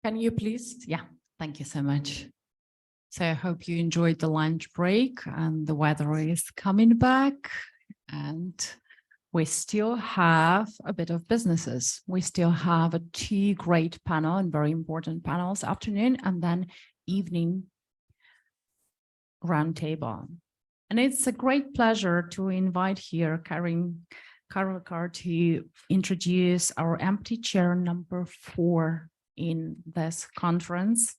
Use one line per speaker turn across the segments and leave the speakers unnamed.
Can you please? Yeah, thank you so much. So I hope you enjoyed the lunch break and the weather is coming back and we still have a bit of businesses. We still have two great panel and very important panels, afternoon and then evening roundtable. And it's a great pleasure to invite here Karen Karolkar to introduce our empty chair number 4 in this conference.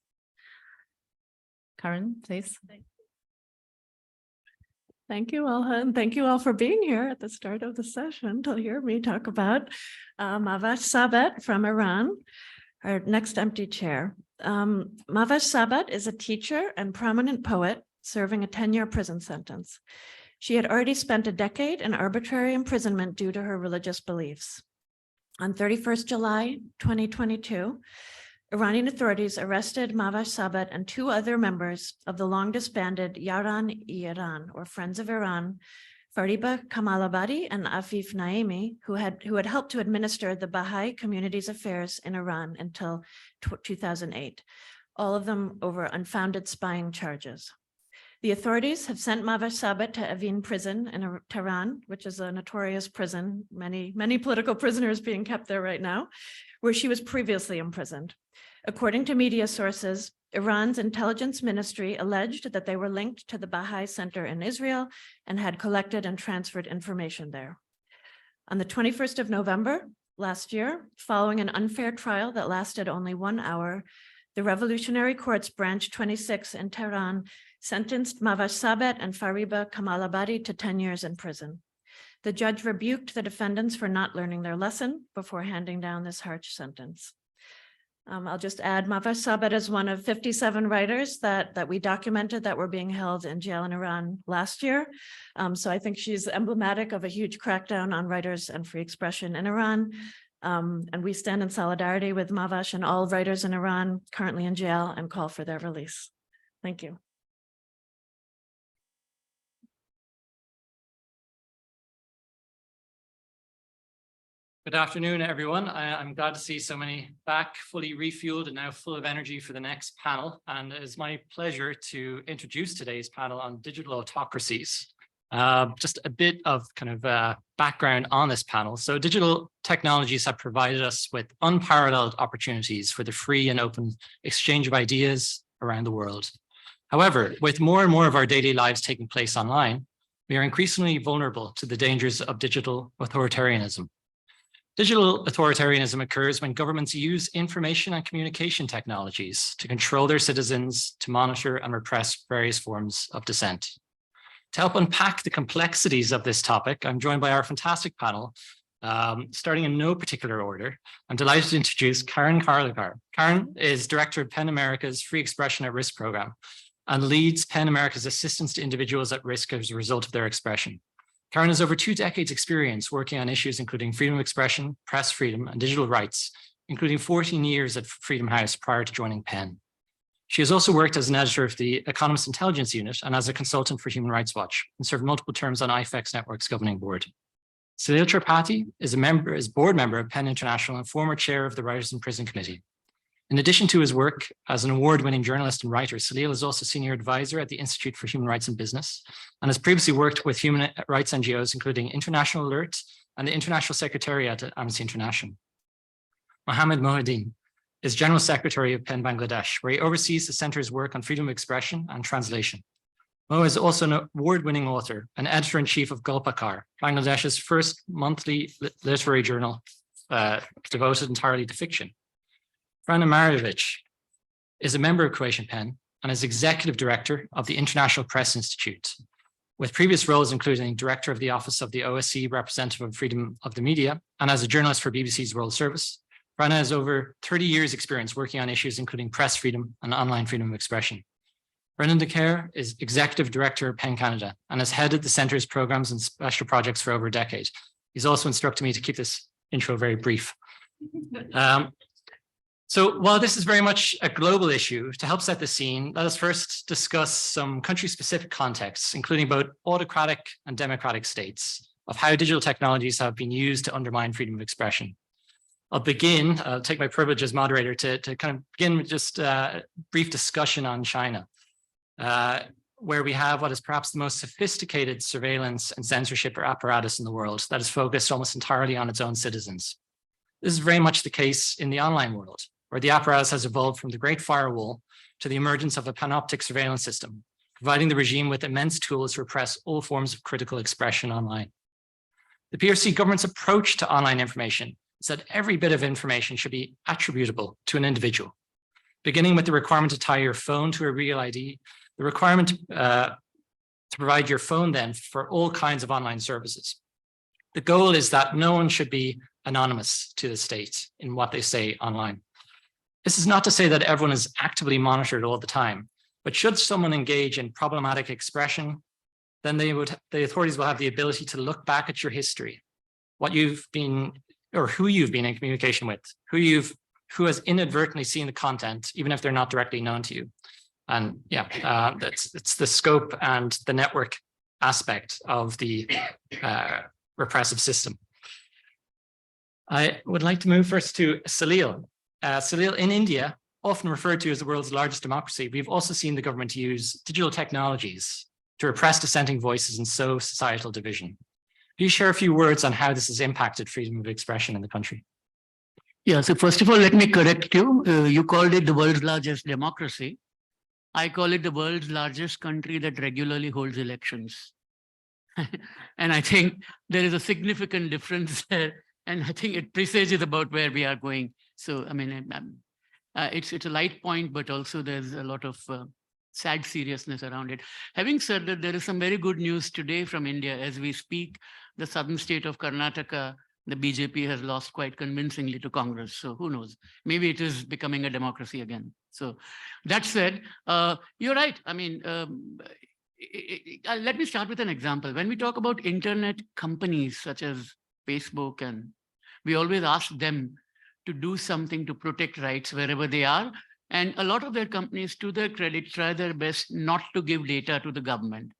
Karen, please.
Thank you, Elha, and thank you all for being here at the start of the session to hear me talk about Mavash Sabet from Iran, our next empty chair. Mavash Sabet is a teacher and prominent poet serving a 10-year prison sentence. She had already spent a decade in arbitrary imprisonment due to her religious beliefs. On 31st July 2022, Iranian authorities arrested Mavash Sabet and 2 other members of the long disbanded Yaran-e-Iran, or Friends of Iran, Fariba Kamalabadi and Afif Naimi, who had helped to administer the Baha'i community's affairs in Iran until 2008, all of them over unfounded spying charges. The authorities have sent Mavash Sabet to Evin prison in Tehran, which is a notorious prison, many political prisoners being kept there right now, where she was previously imprisoned. According to media sources, Iran's intelligence ministry alleged that they were linked to the Baha'i Center in Israel and had collected and transferred information there. On the 21st of November last year, following an unfair trial that lasted only 1 hour, the Revolutionary Courts Branch 26 in Tehran sentenced Mavash Sabet and Fariba Kamalabadi to 10 years in prison. The judge rebuked the defendants for not learning their lesson before handing down this harsh sentence. I'll just add Mavash Sabet is one of 57 writers that we documented that were being held in jail in Iran last year. So I think she's emblematic of a huge crackdown on writers and free expression in Iran. And we stand in solidarity with Mavash and all writers in Iran currently in jail and call for their release. Thank you.
Good afternoon, everyone. I'm glad to see so many back, fully refueled and now full of energy for the next panel. And it is my pleasure to introduce today's panel on digital autocracies. Just a bit of kind of background on this panel. So digital technologies have provided us with unparalleled opportunities for the free and open exchange of ideas around the world. However, with more and more of our daily lives taking place online, we are increasingly vulnerable to the dangers of digital authoritarianism. Digital authoritarianism occurs when governments use information and communication technologies to control their citizens, to monitor and repress various forms of dissent. To help unpack the complexities of this topic, I'm joined by our fantastic panel, starting in no particular order. I'm delighted to introduce Karen Karolkar. Karen is Director of PEN America's Free Expression at Risk program and leads PEN America's assistance to individuals at risk as a result of their expression. Karen has over 2 decades experience working on issues including freedom of expression, press freedom, and digital rights, including 14 years at Freedom House prior to joining PEN. She has also worked as an editor of the Economist Intelligence Unit and as a consultant for Human Rights Watch, and served multiple terms on IFEX Network's governing board. Salil Tripathi is board member of PEN International and former chair of the Writers in Prison Committee. In addition to his work as an award-winning journalist and writer, Salil is also senior advisor at the Institute for Human Rights and Business and has previously worked with human rights NGOs, including International Alert and the International Secretariat at Amnesty International. Mohammed Mohideen is General Secretary of PEN Bangladesh, where he oversees the center's work on freedom of expression and translation. Mo is also an award-winning author and editor-in-chief of Gulpakar, Bangladesh's first monthly literary journal devoted entirely to fiction. Frana Marjevic is a member of Croatian PEN and is executive director of the International Press Institute, with previous roles including director of the Office of the OSCE Representative of Freedom of the Media and as a journalist for BBC's World Service. Frana has over 30 years experience working on issues including press freedom and online freedom of expression. Brendan DeCare is executive director of PEN Canada and has headed the center's programs and special projects for over a decade. He's also instructed me to keep this intro very brief. So while this is very much a global issue, to help set the scene, let us first discuss some country-specific contexts, including both autocratic and democratic states, of how digital technologies have been used to undermine freedom of expression. I'll begin, I'll take my privilege as moderator to kind of begin with just a brief discussion on China, where we have what is perhaps the most sophisticated surveillance and censorship or apparatus in the world that is focused almost entirely on its own citizens. This is very much the case in the online world, where the apparatus has evolved from the Great Firewall to the emergence of a panoptic surveillance system, providing the regime with immense tools to repress all forms of critical expression online. The PRC government's approach to online information is that every bit of information should be attributable to an individual, beginning with the requirement to tie your phone to a real ID, the requirement to provide your phone then for all kinds of online services. The goal is that no one should be anonymous to the state in what they say online. This is not to say that everyone is actively monitored all the time, but should someone engage in problematic expression, then the authorities will have the ability to look back at your history, what you've been, or who you've been in communication with, who has inadvertently seen the content, even if they're not directly known to you. And yeah, it's the scope and the network aspect of the repressive system. I would like to move first to Salil. Salil, in India, often referred to as the world's largest democracy, we've also seen the government use digital technologies to repress dissenting voices and sow societal division. Can you share a few words on how this has impacted freedom of expression in the country?
Yeah, so first of all, let me correct you. You called it the world's largest democracy. I call it the world's largest country that regularly holds elections. And I think there is a significant difference there. And I think it presages about where we are going. So, I mean, it's a light point, but also there's a lot of sad seriousness around it. Having said that, there is some very good news today from India. As we speak, the southern state of Karnataka, the BJP has lost quite convincingly to Congress. So who knows? Maybe it is becoming a democracy again. So that said, you're right. I mean, let me start with an example. When we talk about internet companies such as Facebook, and we always ask them to do something to protect rights wherever they are. And a lot of their companies, to their credit, try their best not to give data to the government.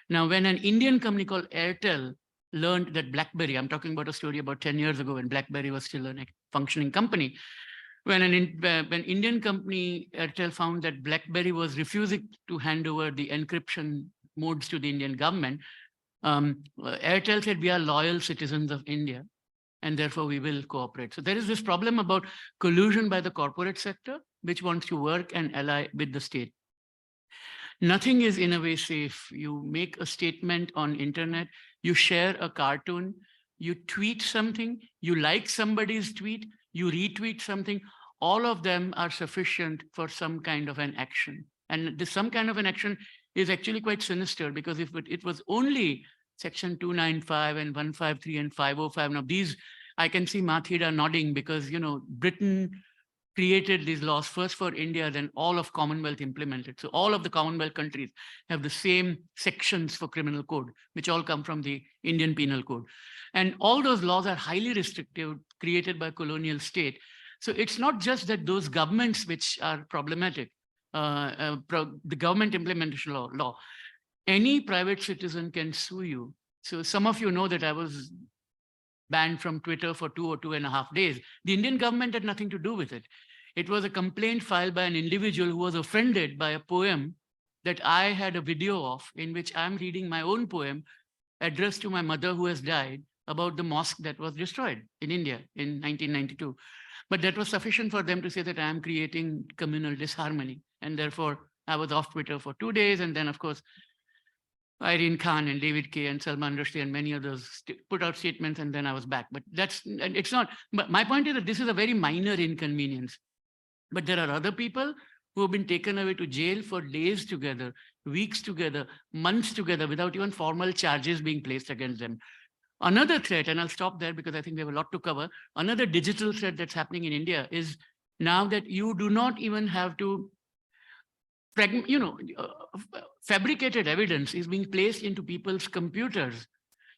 Now, when an Indian company called Airtel learned that BlackBerry, I'm talking about a story about 10 years ago when BlackBerry was still a functioning company, when Indian company Airtel found that BlackBerry was refusing to hand over the encryption modes to the Indian government, Airtel said, we are loyal citizens of India, and therefore we will cooperate. So there is this problem about collusion by the corporate sector, which wants to work and ally with the state. Nothing is in a way safe. You make a statement on internet, you share a cartoon, you tweet something, you like somebody's tweet, you retweet something, all of them are sufficient for some kind of an action. And this some kind of an action is actually quite sinister, because if it was only section 295 and 153 and 505, now these, I can see Mathida nodding, because, you know, Britain created these laws first for India, then all of Commonwealth implemented. So all of the Commonwealth countries have the same sections for criminal code, which all come from the Indian Penal Code. And all those laws are highly restrictive, created by colonial state. So it's not just that those governments which are problematic, the government implementation law, any private citizen can sue you. So some of you know that I was banned from Twitter for 2 or 2.5 days. The Indian government had nothing to do with it. It was a complaint filed by an individual who was offended by a poem that I had a video of, in which I'm reading my own poem addressed to my mother who has died, about the mosque that was destroyed in India in 1992. But that was sufficient for them to say that I am creating communal disharmony. And therefore, I was off Twitter for 2 days. And then, of course, Irene Khan and David Kay and Salman Rushdie and many others put out statements, and then I was back. But it's not, but my point is that this is a very minor inconvenience. But there are other people who have been taken away to jail for days together, weeks together, months together, without even formal charges being placed against them. Another threat, and I'll stop there because I think we have a lot to cover. Another digital threat that's happening in India is now that you do not even have to, fabricated evidence is being placed into people's computers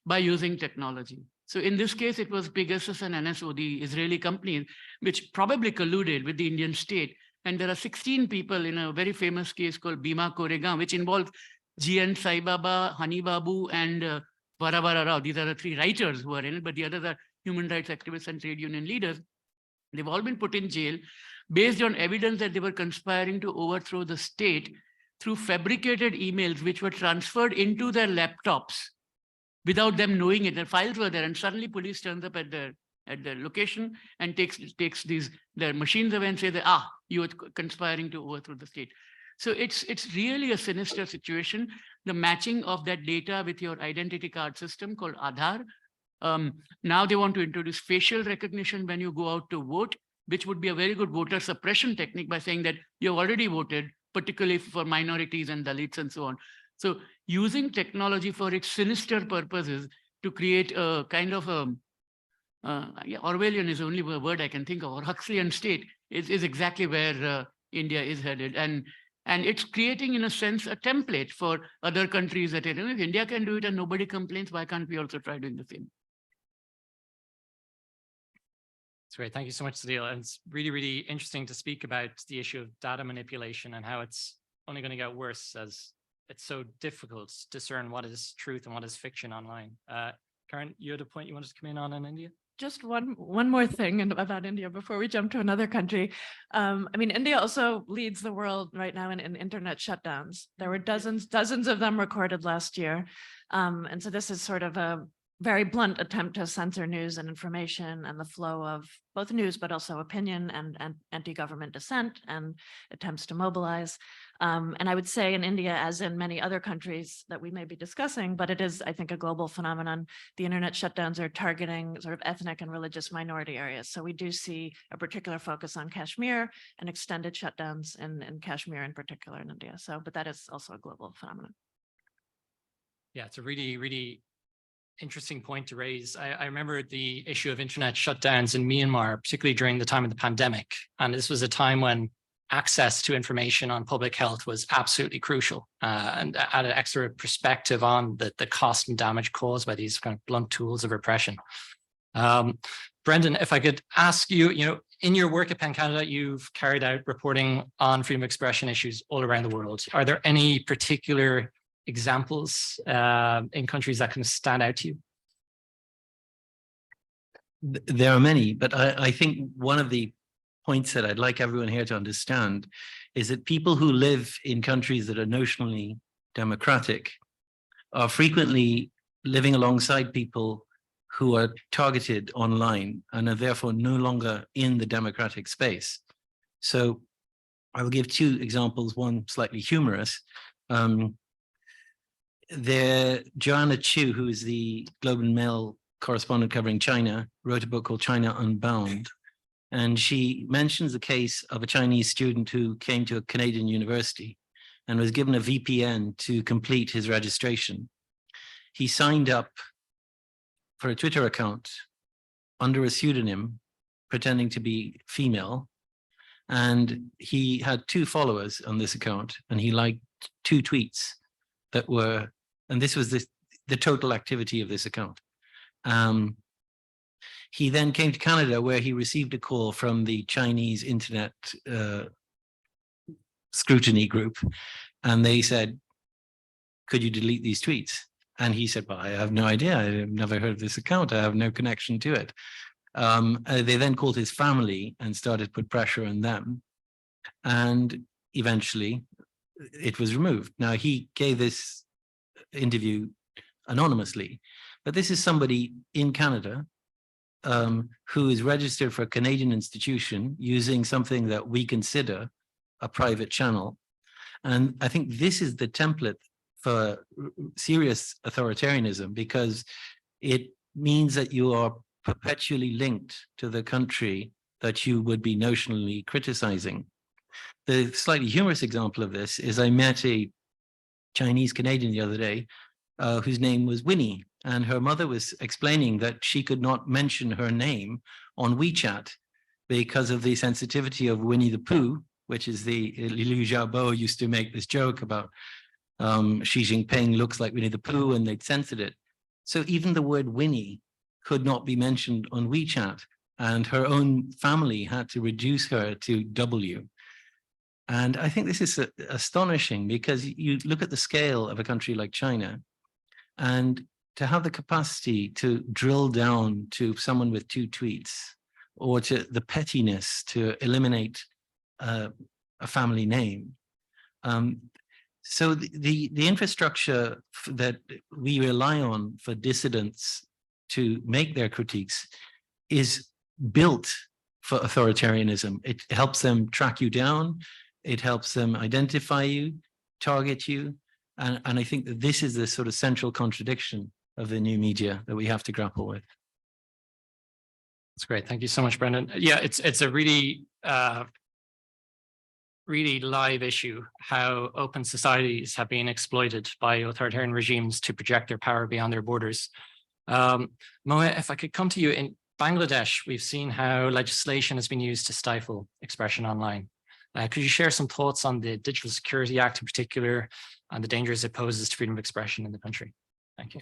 by using technology. So in this case, it was Pegasus and NSO, the Israeli companies, which probably colluded with the Indian state. And there are 16 people in a very famous case called Bhima Koregaon, which involves G.N. Sai Baba, Hani Babu, and Varavara Rao. These are the 3 writers who are in it, but the others are human rights activists and trade union leaders. They've all been put in jail based on evidence that they were conspiring to overthrow the state through fabricated emails, which were transferred into their laptops without them knowing it. Their files were there, and suddenly police turns up at their location and takes their machines away and say that, you were conspiring to overthrow the state. So it's really a sinister situation. The matching of that data with your identity card system called Aadhaar. Now they want to introduce facial recognition when you go out to vote, which would be a very good voter suppression technique by saying that you've already voted, particularly for minorities and Dalits and so on. So using technology for its sinister purposes to create a kind of Orwellian is the only word I can think of, or Huxleyan state is exactly where India is headed. And it's creating, in a sense, a template for other countries that, if India can do it and nobody complains, why can't we also try doing the same?
That's great. Thank you so much, Sadil. And it's really, really interesting to speak about the issue of data manipulation and how it's only going to get worse as it's so difficult to discern what is truth and what is fiction online. Karen, you had a point you wanted to come in on in India?
Just one more thing about India before we jump to another country. I mean, India also leads the world right now in internet shutdowns. There were dozens of them recorded last year. And so this is sort of a very blunt attempt to censor news and information and the flow of both news, but also opinion and anti-government dissent and attempts to mobilize. And I would say in India, as in many other countries that we may be discussing, but it is, I think, a global phenomenon, the internet shutdowns are targeting sort of ethnic and religious minority areas. So we do see a particular focus on Kashmir and extended shutdowns in Kashmir in particular in India. So, but that is also a global phenomenon.
Yeah, it's a really, really interesting point to raise. I remember the issue of internet shutdowns in Myanmar, particularly during the time of the pandemic. And this was a time when access to information on public health was absolutely crucial, and added extra perspective on the cost and damage caused by these kind of blunt tools of repression. Brendan, if I could ask you, in your work at PEN Canada, you've carried out reporting on freedom of expression issues all around the world. Are there any particular examples in countries that can stand out to you?
There are many, but I think one of the points that I'd like everyone here to understand is that people who live in countries that are notionally democratic are frequently living alongside people who are targeted online and are therefore no longer in the democratic space. So I will give two examples, one slightly humorous. Joanna Chu, who is the Globe and Mail correspondent covering China, wrote a book called China Unbound. And she mentions the case of a Chinese student who came to a Canadian university and was given a VPN to complete his registration. He signed up for a Twitter account under a pseudonym, pretending to be female. And he had 2 followers on this account, and he liked 2 tweets that were, and this was the total activity of this account. He then came to Canada, where he received a call from the Chinese internet scrutiny group, and they said, could you delete these tweets? And he said, well, I have no idea. I've never heard of this account. I have no connection to it. They then called his family and started to put pressure on them. And eventually it was removed. Now, he gave this interview anonymously, but this is somebody in Canada who is registered for a Canadian institution using something that we consider a private channel. And I think this is the template for serious authoritarianism, because it means that you are perpetually linked to the country that you would be notionally criticizing. The slightly humorous example of this is I met a Chinese Canadian the other day whose name was Winnie, and her mother was explaining that she could not mention her name on WeChat because of the sensitivity of Winnie the Pooh, which is the Liu Xiaobo used to make this joke about Xi Jinping looks like Winnie the Pooh, and they'd censored it. So even the word Winnie could not be mentioned on WeChat, and her own family had to reduce her to W. And I think this is astonishing, because you look at the scale of a country like China, and to have the capacity to drill down to someone with 2 tweets or to the pettiness to eliminate a family name. So the infrastructure that we rely on for dissidents to make their critiques is built for authoritarianism. It helps them track you down. It helps them identify you, target you. And I think that this is the sort of central contradiction of the new media that we have to grapple with.
That's great. Thank you so much, Brendan. Yeah, it's a really, really live issue, how open societies have been exploited by authoritarian regimes to project their power beyond their borders. Moa, if I could come to you, in Bangladesh, we've seen how legislation has been used to stifle expression online. Could you share some thoughts on the Digital Security Act in particular and the dangers it poses to freedom of expression in the country? Thank you.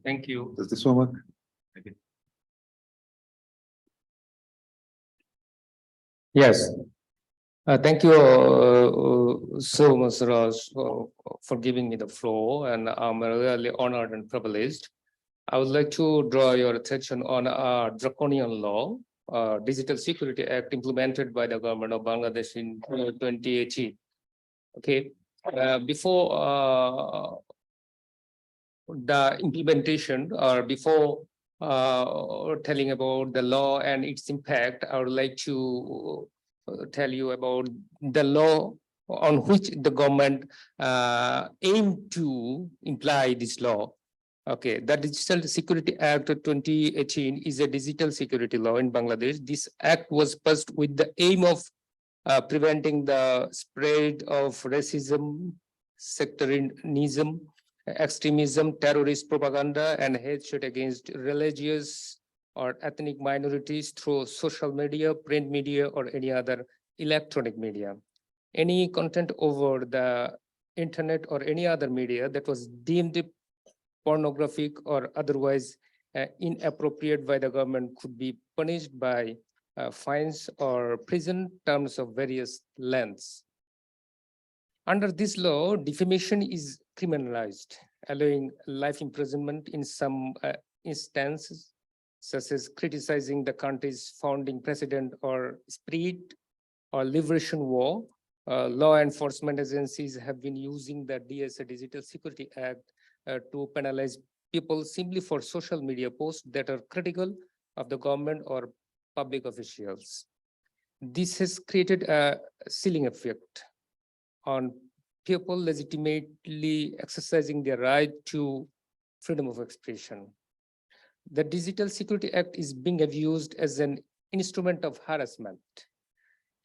Thank you.
Does this one work?
Yes. Thank you so much, Raj, for giving me the floor, and I'm really honored and privileged. I would like to draw your attention on a draconian law, Digital Security Act, implemented by the government of Bangladesh in 2018. Okay, before the implementation, or before telling about the law and its impact, I would like to tell you about the law on which the government aimed to imply this law. Okay, the Digital Security Act of 2018 is a digital security law in Bangladesh. This act was passed with the aim of preventing the spread of racism, sectarianism, extremism, terrorist propaganda, and hatred against religious or ethnic minorities through social media, print media, or any other electronic media. Any content over the internet or any other media that was deemed pornographic or otherwise inappropriate by the government could be punished by fines or prison terms of various lengths. Under this law, defamation is criminalized, allowing life imprisonment in some instances, such as criticizing the country's founding president or spirit or liberation war. Law enforcement agencies have been using the DSA Digital Security Act to penalize people simply for social media posts that are critical of the government or public officials. This has created a ceiling effect on people legitimately exercising their right to freedom of expression. The Digital Security Act is being abused as an instrument of harassment,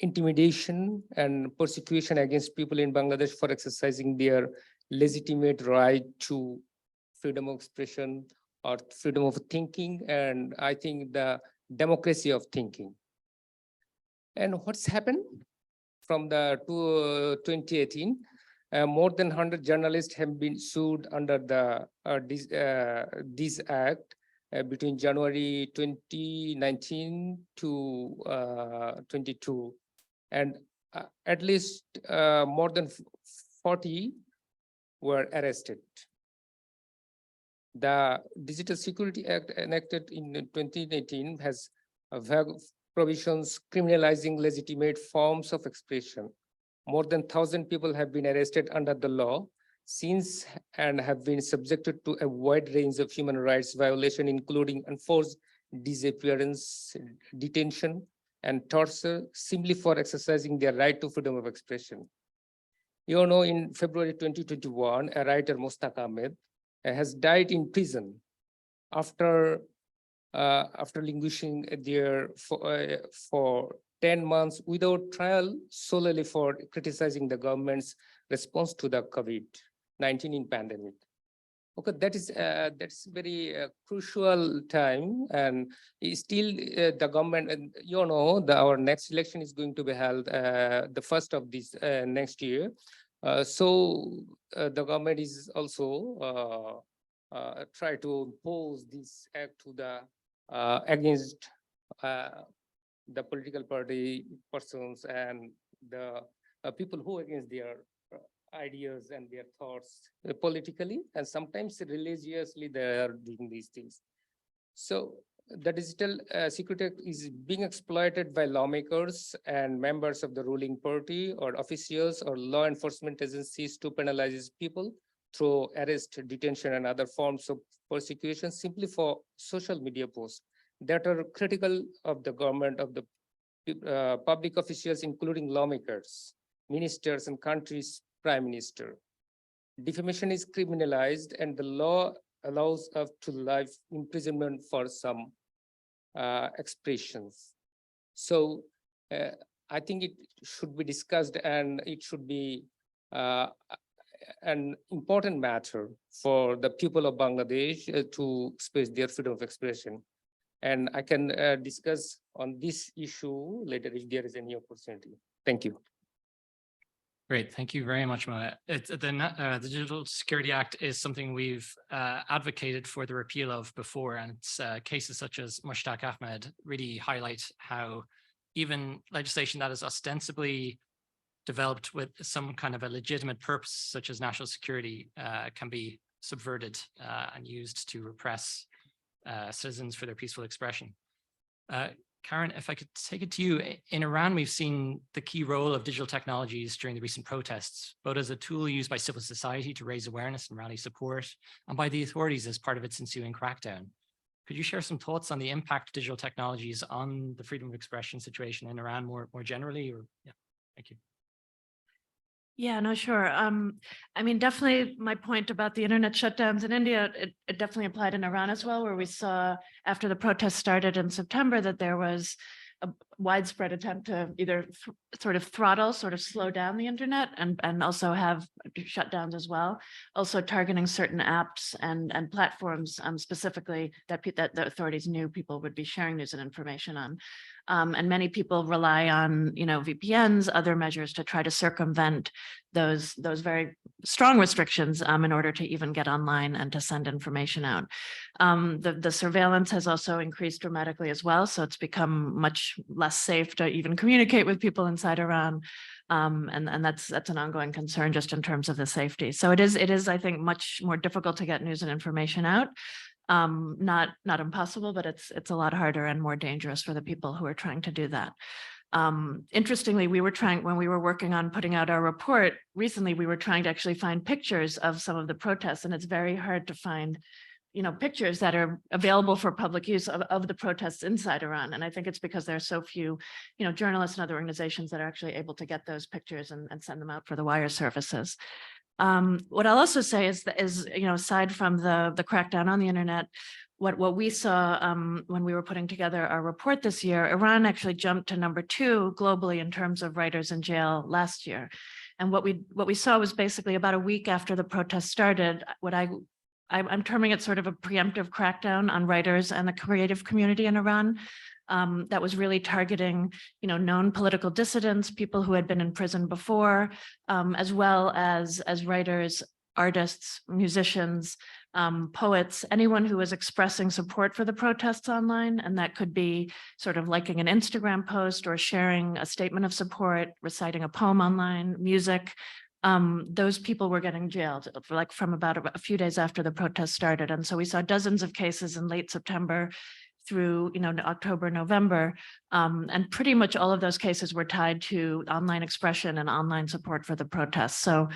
intimidation, and persecution against people in Bangladesh for exercising their legitimate right to freedom of expression or freedom of thinking, and I think the democracy of thinking. And what's happened from the 2018? More than 100 journalists have been sued under the this act between January 2019 to 22, and at least more than 40 were arrested. The Digital Security Act enacted in 2018 has vague provisions criminalizing legitimate forms of expression. More than 1,000 people have been arrested under the law since and have been subjected to a wide range of human rights violation, including enforced disappearance, detention, and torture simply for exercising their right to freedom of expression. You know, in February 2021, a writer, Mustaq Ahmed, has died in prison after languishing there for 10 months without trial, solely for criticizing the government's response to the COVID-19 pandemic. Okay, that's very crucial time, and still the government, and you know, our next election is going to be held the first of this next year. So the government is also try to impose this act to the against the political party persons and the people who against their ideas and their thoughts politically, and sometimes religiously they are doing these things. So the digital security is being exploited by lawmakers and members of the ruling party or officials or law enforcement agencies to penalize people through arrest, detention, and other forms of persecution simply for social media posts that are critical of the government, of the public officials, including lawmakers, ministers, and country's prime minister. Defamation is criminalized, and the law allows up to life imprisonment for some expressions. So I think it should be discussed, and it should be an important matter for the people of Bangladesh to express their freedom of expression. And I can discuss on this issue later if there is any opportunity. Thank you.
Great, thank you very much, Moa. The Digital Security Act is something we've advocated for the repeal of before, and it's cases such as Mushtaq Ahmed really highlight how even legislation that is ostensibly developed with some kind of a legitimate purpose, such as national security, can be subverted and used to repress citizens for their peaceful expression. Karen, if I could take it to you, in Iran, we've seen the key role of digital technologies during the recent protests, both as a tool used by civil society to raise awareness and rally support, and by the authorities as part of its ensuing crackdown. Could you share some thoughts on the impact of digital technologies on the freedom of expression situation in Iran more generally? Or yeah, thank you.
Yeah, no, sure. I mean, definitely my point about the internet shutdowns in India, it definitely applied in Iran as well, where we saw after the protests started in September that there was a widespread attempt to either sort of throttle, sort of slow down the internet and also have shutdowns as well. Also targeting certain apps and platforms specifically that the authorities knew people would be sharing news and information on. And many people rely on, VPNs, other measures to try to circumvent those very strong restrictions in order to even get online and to send information out. The surveillance has also increased dramatically as well, so it's become much less safe to even communicate with people inside Iran. And that's an ongoing concern just in terms of the safety. So it is, I think, much more difficult to get news and information out. Not impossible, but it's a lot harder and more dangerous for the people who are trying to do that. Interestingly, when we were working on putting out our report recently, we were trying to actually find pictures of some of the protests, and it's very hard to find, pictures that are available for public use of the protests inside Iran. And I think it's because there are so few, journalists and other organizations that are actually able to get those pictures and send them out for the wire services. What I'll also say is aside from the crackdown on the internet, what we saw when we were putting together our report this year, Iran actually jumped to number 2 globally in terms of writers in jail last year. And what we saw was basically about a week after the protests started, I'm terming it sort of a preemptive crackdown on writers and the creative community in Iran. That was really targeting, known political dissidents, people who had been in prison before, as well as writers, artists, musicians, poets, anyone who was expressing support for the protests online. And that could be sort of liking an Instagram post or sharing a statement of support, reciting a poem online, music. Those people were getting jailed from about a few days after the protests started. And so we saw dozens of cases in late September through October, November, and pretty much all of those cases were tied to online expression and online support for the protests. So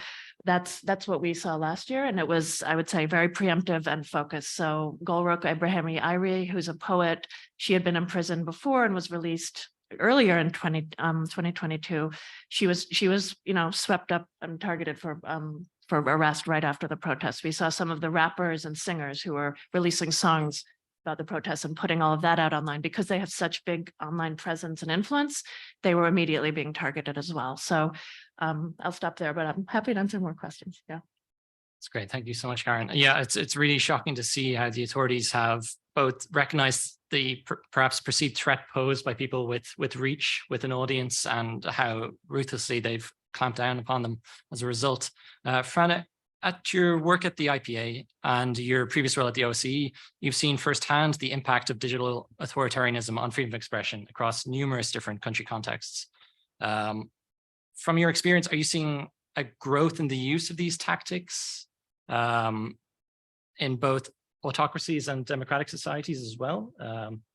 that's what we saw last year, and it was, I would say, very preemptive and focused. So Golrokh Ebrahimi Ayri, who's a poet, she had been in prison before and was released earlier in 2022. She was swept up and targeted for arrest right after the protests. We saw some of the rappers and singers who were releasing songs about the protests and putting all of that out online because they have such big online presence and influence. They were immediately being targeted as well. So I'll stop there, but I'm happy to answer more questions. Yeah.
That's great. Thank you so much, Karen. Yeah, it's really shocking to see how the authorities have both recognized the perhaps perceived threat posed by people with reach, with an audience, and how ruthlessly they've clamped down upon them as a result. Frana, at your work at the IPA and your previous role at the OSCE, you've seen firsthand the impact of digital authoritarianism on freedom of expression across numerous different country contexts. from your experience, are you seeing a growth in the use of these tactics in both autocracies and democratic societies as well?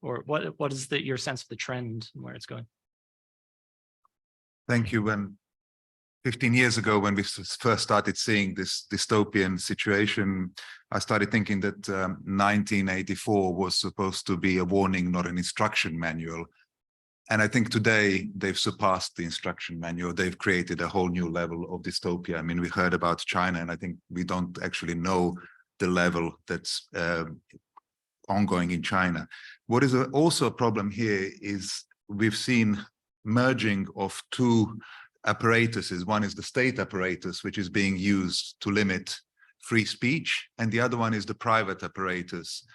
Or what is your sense of the trend and where it's going?
Thank you. When 15 years ago, when we first started seeing this dystopian situation, I started thinking that 1984 was supposed to be a warning, not an instruction manual. And I think today they've surpassed the instruction manual. They've created a whole new level of dystopia. I mean, we heard about China, and I think we don't actually know the level that's ongoing in China. What is also a problem here is we've seen merging of two apparatuses. One is the state apparatus, which is being used to limit free speech, and the other one is the private apparatus.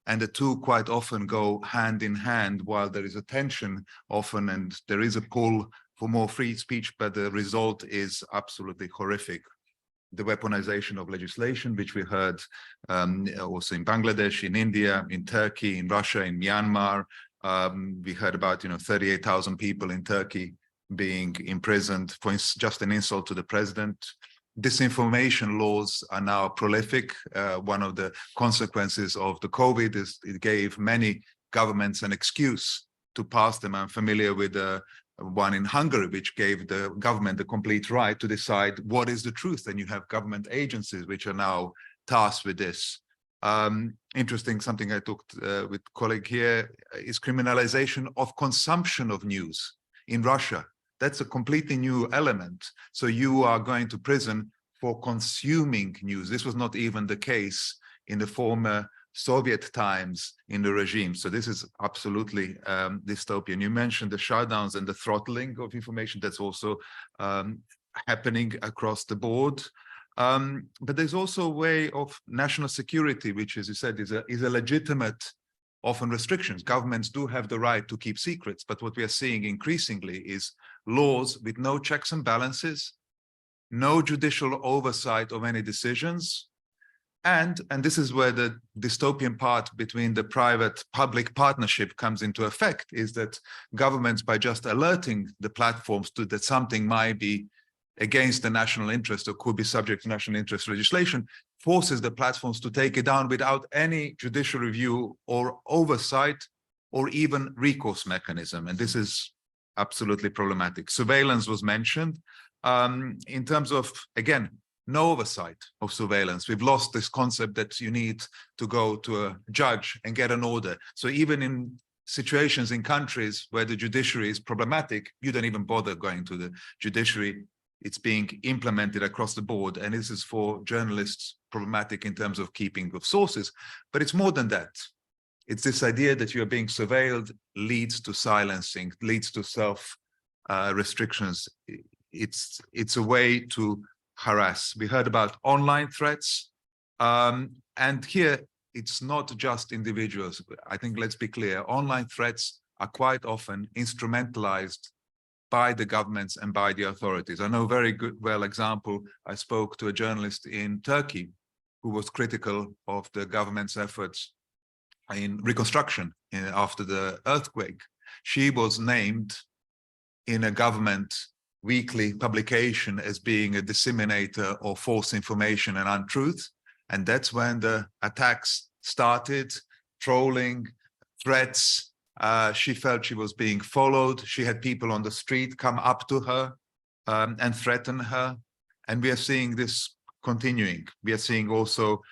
And the two quite often go hand in hand, while there is a tension often, and there is a pull for more free speech, but the result is absolutely horrific. The weaponization of legislation, which we heard also in Bangladesh, in India, in Turkey, in Russia, in Myanmar. We heard about 38,000 people in Turkey being imprisoned for just an insult to the president. Disinformation laws are now prolific. One of the consequences of the COVID is it gave many governments an excuse to pass them. I'm familiar with one in Hungary, which gave the government the complete right to decide what is the truth. And you have government agencies which are now tasked with this. Interesting, something I talked with a colleague here is criminalization of consumption of news in Russia. That's a completely new element. So you are going to prison for consuming news. This was not even the case in the former Soviet times in the regime. So this is absolutely dystopian. You mentioned the shutdowns and the throttling of information. That's also happening across the board. But there's also a way of national security, which, as you said, is a legitimate often restrictions. Governments do have the right to keep secrets, but what we are seeing increasingly is laws with no checks and balances, no judicial oversight of any decisions. And this is where the dystopian part between the private-public partnership comes into effect, is that governments, by just alerting the platforms to that something might be against the national interest or could be subject to national interest legislation, forces the platforms to take it down without any judicial review or oversight or even recourse mechanism. And this is absolutely problematic. Surveillance was mentioned in terms of, again, no oversight of surveillance. We've lost this concept that you need to go to a judge and get an order. So even in situations in countries where the judiciary is problematic, you don't even bother going to the judiciary. It's being implemented across the board. And this is for journalists problematic in terms of keeping of sources. But it's more than that. It's this idea that you're being surveilled leads to silencing, leads to self-restrictions. It's a way to harass. We heard about online threats. And here, it's not just individuals. I think, let's be clear, online threats are quite often instrumentalized by the governments and by the authorities. I know a very well example. I spoke to a journalist in Turkey who was critical of the government's efforts in reconstruction after the earthquake. She was named in a government weekly publication as being a disseminator of false information and untruth. And that's when the attacks started, trolling, threats. She felt she was being followed. She had people on the street come up to her and threaten her. And we are seeing this continuing. We are seeing also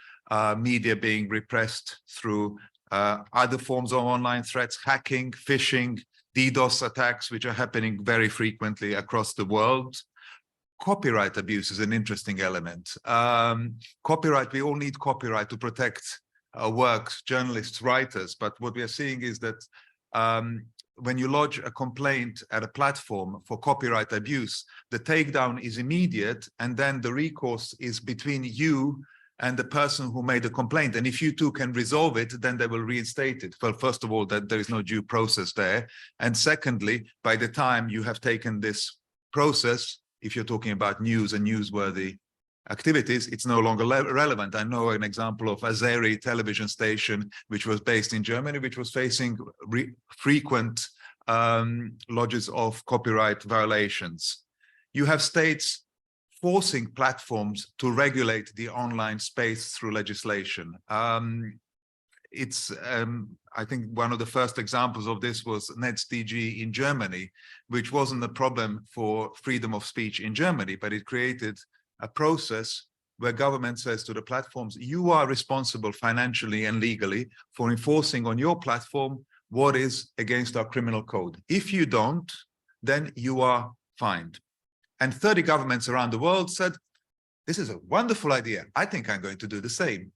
media being repressed through other forms of online threats, hacking, phishing, DDoS attacks, which are happening very frequently across the world. Copyright abuse is an interesting element. Copyright, we all need copyright to protect our works, journalists, writers. But what we are seeing is that when you lodge a complaint at a platform for copyright abuse, the takedown is immediate, and then the recourse is between you and the person who made the complaint. And if you two can resolve it, then they will reinstate it. Well, first of all, that there is no due process there. And secondly, by the time you have taken this process, if you're talking about news and newsworthy activities, it's no longer relevant. I know an example of Azeri television station, which was based in Germany, which was facing frequent lodges of copyright violations. You have states forcing platforms to regulate the online space through legislation. I think one of the first examples of this was NetzDG in Germany, which wasn't a problem for freedom of speech in Germany, but it created a process where government says to the platforms, you are responsible financially and legally for enforcing on your platform what is against our criminal code. If you don't, then you are fined. And 30 governments around the world said, this is a wonderful idea. I think I'm going to do the same.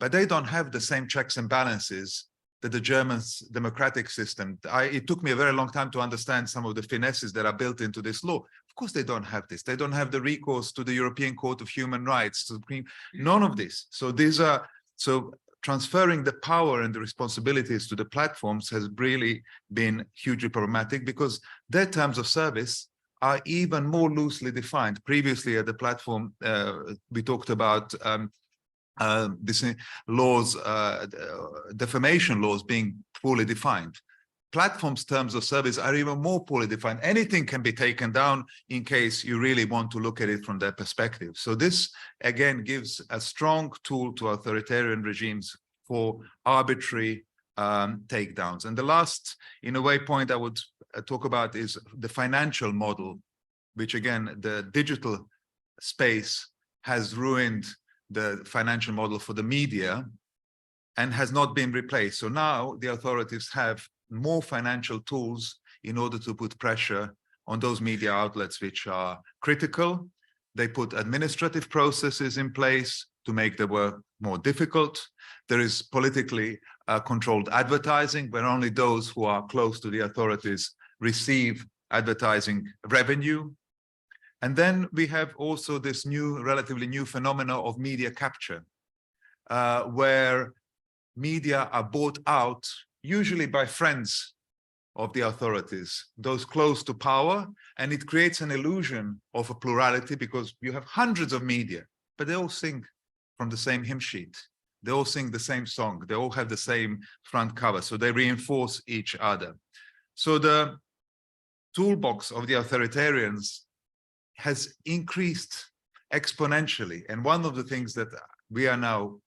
But they don't have the same checks and balances that the German's democratic system. It took me a very long time to understand some of the finesses that are built into this law. Of course, they don't have this. They don't have the recourse to the European Court of Human Rights, none of this. So transferring the power and the responsibilities to the platforms has really been hugely problematic because their terms of service are even more loosely defined. Previously at the platform, we talked about this laws, defamation laws being poorly defined. Platforms' terms of service are even more poorly defined. Anything can be taken down in case you really want to look at it from their perspective. So this, again, gives a strong tool to authoritarian regimes for arbitrary takedowns. And the last, in a way, point I would talk about is the financial model, which, again, the digital space has ruined the financial model for the media and has not been replaced. So now the authorities have more financial tools in order to put pressure on those media outlets which are critical. They put administrative processes in place to make the work more difficult. There is politically controlled advertising where only those who are close to the authorities receive advertising revenue. And then we have also this new, relatively new phenomena of media capture, where media are bought out, usually by friends of the authorities, those close to power, and it creates an illusion of a plurality because you have hundreds of media, but they all sing from the same hymn sheet. They all sing the same song. They all have the same front cover, so they reinforce each other. So the toolbox of the authoritarians has increased exponentially. And one of the things that we are now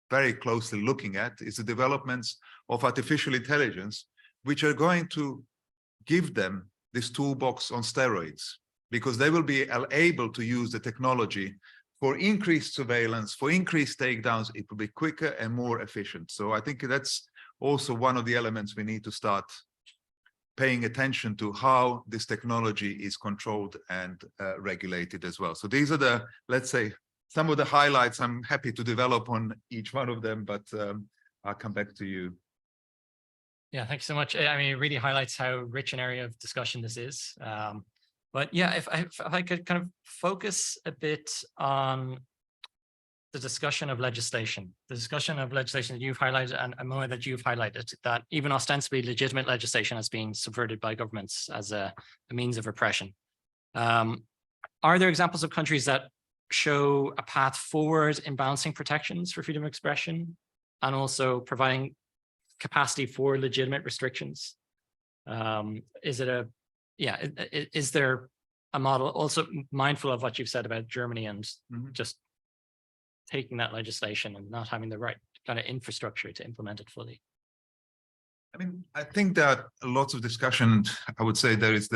very closely looking at is the developments of artificial intelligence, which are going to give them this toolbox on steroids, because they will be able to use the technology for increased surveillance, for increased takedowns. It will be quicker and more efficient. So I think that's also one of the elements we need to start paying attention to, how this technology is controlled and regulated as well. So these are the, let's say, some of the highlights. I'm happy to develop on each one of them, but I'll come back to you.
Yeah, thank you so much. I mean, it really highlights how rich an area of discussion this is. But yeah, if I could kind of focus a bit on the discussion of legislation, that you've highlighted and more that you've highlighted, that even ostensibly legitimate legislation has been subverted by governments as a means of repression. Are there examples of countries that show a path forward in balancing protections for freedom of expression and also providing capacity for legitimate restrictions? Is there a model, also mindful of what you've said about Germany and just taking that legislation and not having the right kind of infrastructure to implement it fully?
I mean, I think that lots of discussion. I would say there's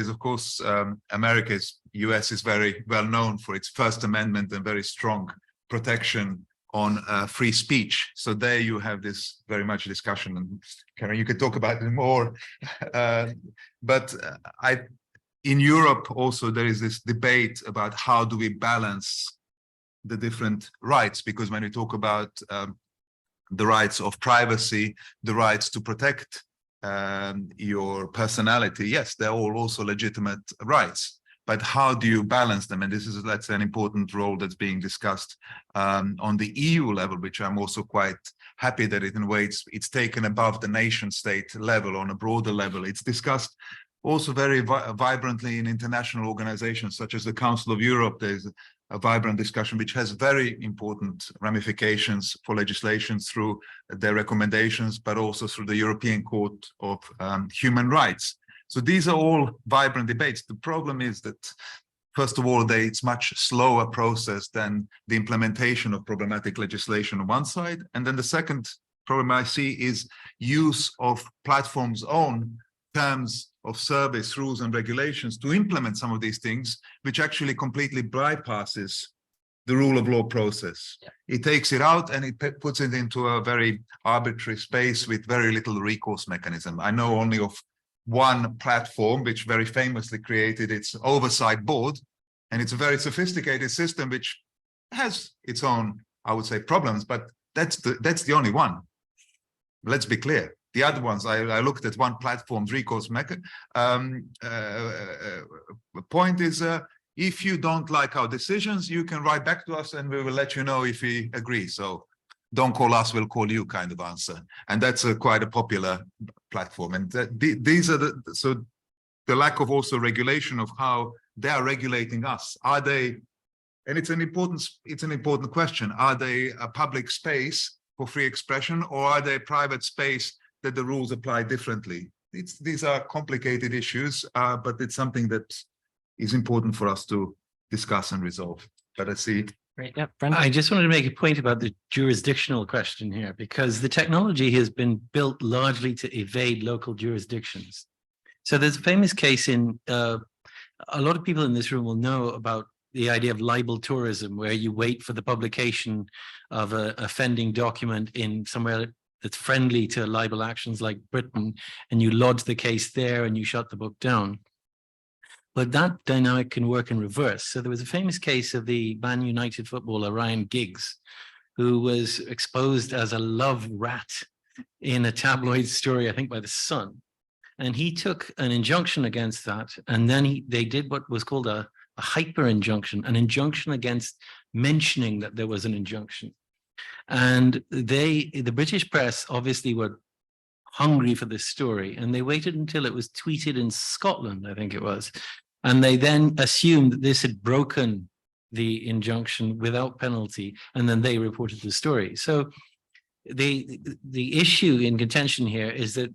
of course, US is very well known for its First Amendment and very strong protection on free speech. So there you have this very much discussion, and Karen, you could talk about it more. But in Europe also there is this debate about how do we balance the different rights, because when we talk about the rights of privacy, the rights to protect your personality, yes, they're all also legitimate rights. But how do you balance them? And this is, let's say, an important role that's being discussed on the EU level, which I'm also quite happy that in a way it's taken above the nation state level, on a broader level. It's discussed also very vibrantly in international organizations such as the Council of Europe. There's a vibrant discussion which has very important ramifications for legislation through their recommendations, but also through the European Court of Human Rights. So these are all vibrant debates. The problem is that first of all, it's much slower process than the implementation of problematic legislation on one side. And then the second problem I see is use of platforms' own terms of service, rules and regulations to implement some of these things, which actually completely bypasses the rule of law process.
Yeah.
It takes it out and it puts it into a very arbitrary space with very little recourse mechanism. I know only of one platform which very famously created its oversight board, and it's a very sophisticated system which has its own, I would say, problems, but that's the only one. Let's be clear. The other ones, I looked at one platform's recourse point is, if you don't like our decisions, you can write back to us and we will let you know if we agree. So don't call us, we'll call you kind of answer. And that's quite a popular platform. And these are so the lack of also regulation of how they are regulating us. Are they, and it's an important question, are they a public space for free expression, or are they a private space that the rules apply differently? These are complicated issues, but it's something that is important for us to discuss and resolve. But I see.
Great. Yeah, Brendan.
I just wanted to make a point about the jurisdictional question here, because the technology has been built largely to evade local jurisdictions. So there's a famous case in, a lot of people in this room will know about the idea of libel tourism, where you wait for the publication of an offending document in somewhere that's friendly to libel actions like Britain, and you lodge the case there and you shut the book down. But that dynamic can work in reverse. So there was a famous case of the Man United footballer Ryan Giggs, who was exposed as a love rat in a tabloid story, I think by The Sun. And he took an injunction against that. And then they did what was called a hyper injunction, an injunction against mentioning that there was an injunction. And the British press obviously were hungry for this story, and they waited until it was tweeted in Scotland, I think it was. And they then assumed that this had broken the injunction without penalty, and then they reported the story. So the issue in contention here is that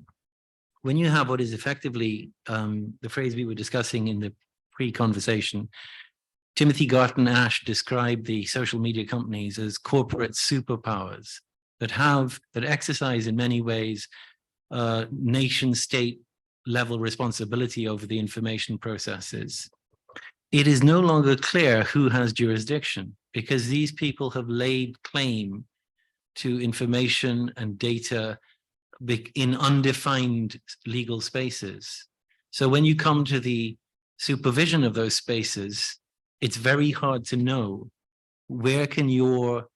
when you have what is effectively the phrase we were discussing in the pre-conversation, Timothy Garton Ash described the social media companies as corporate superpowers that exercise in many ways nation state level responsibility over the information processes. It is no longer clear who has jurisdiction, because these people have laid claim to information and data in undefined legal spaces. So when you come to the supervision of those spaces, it's very hard to know where can your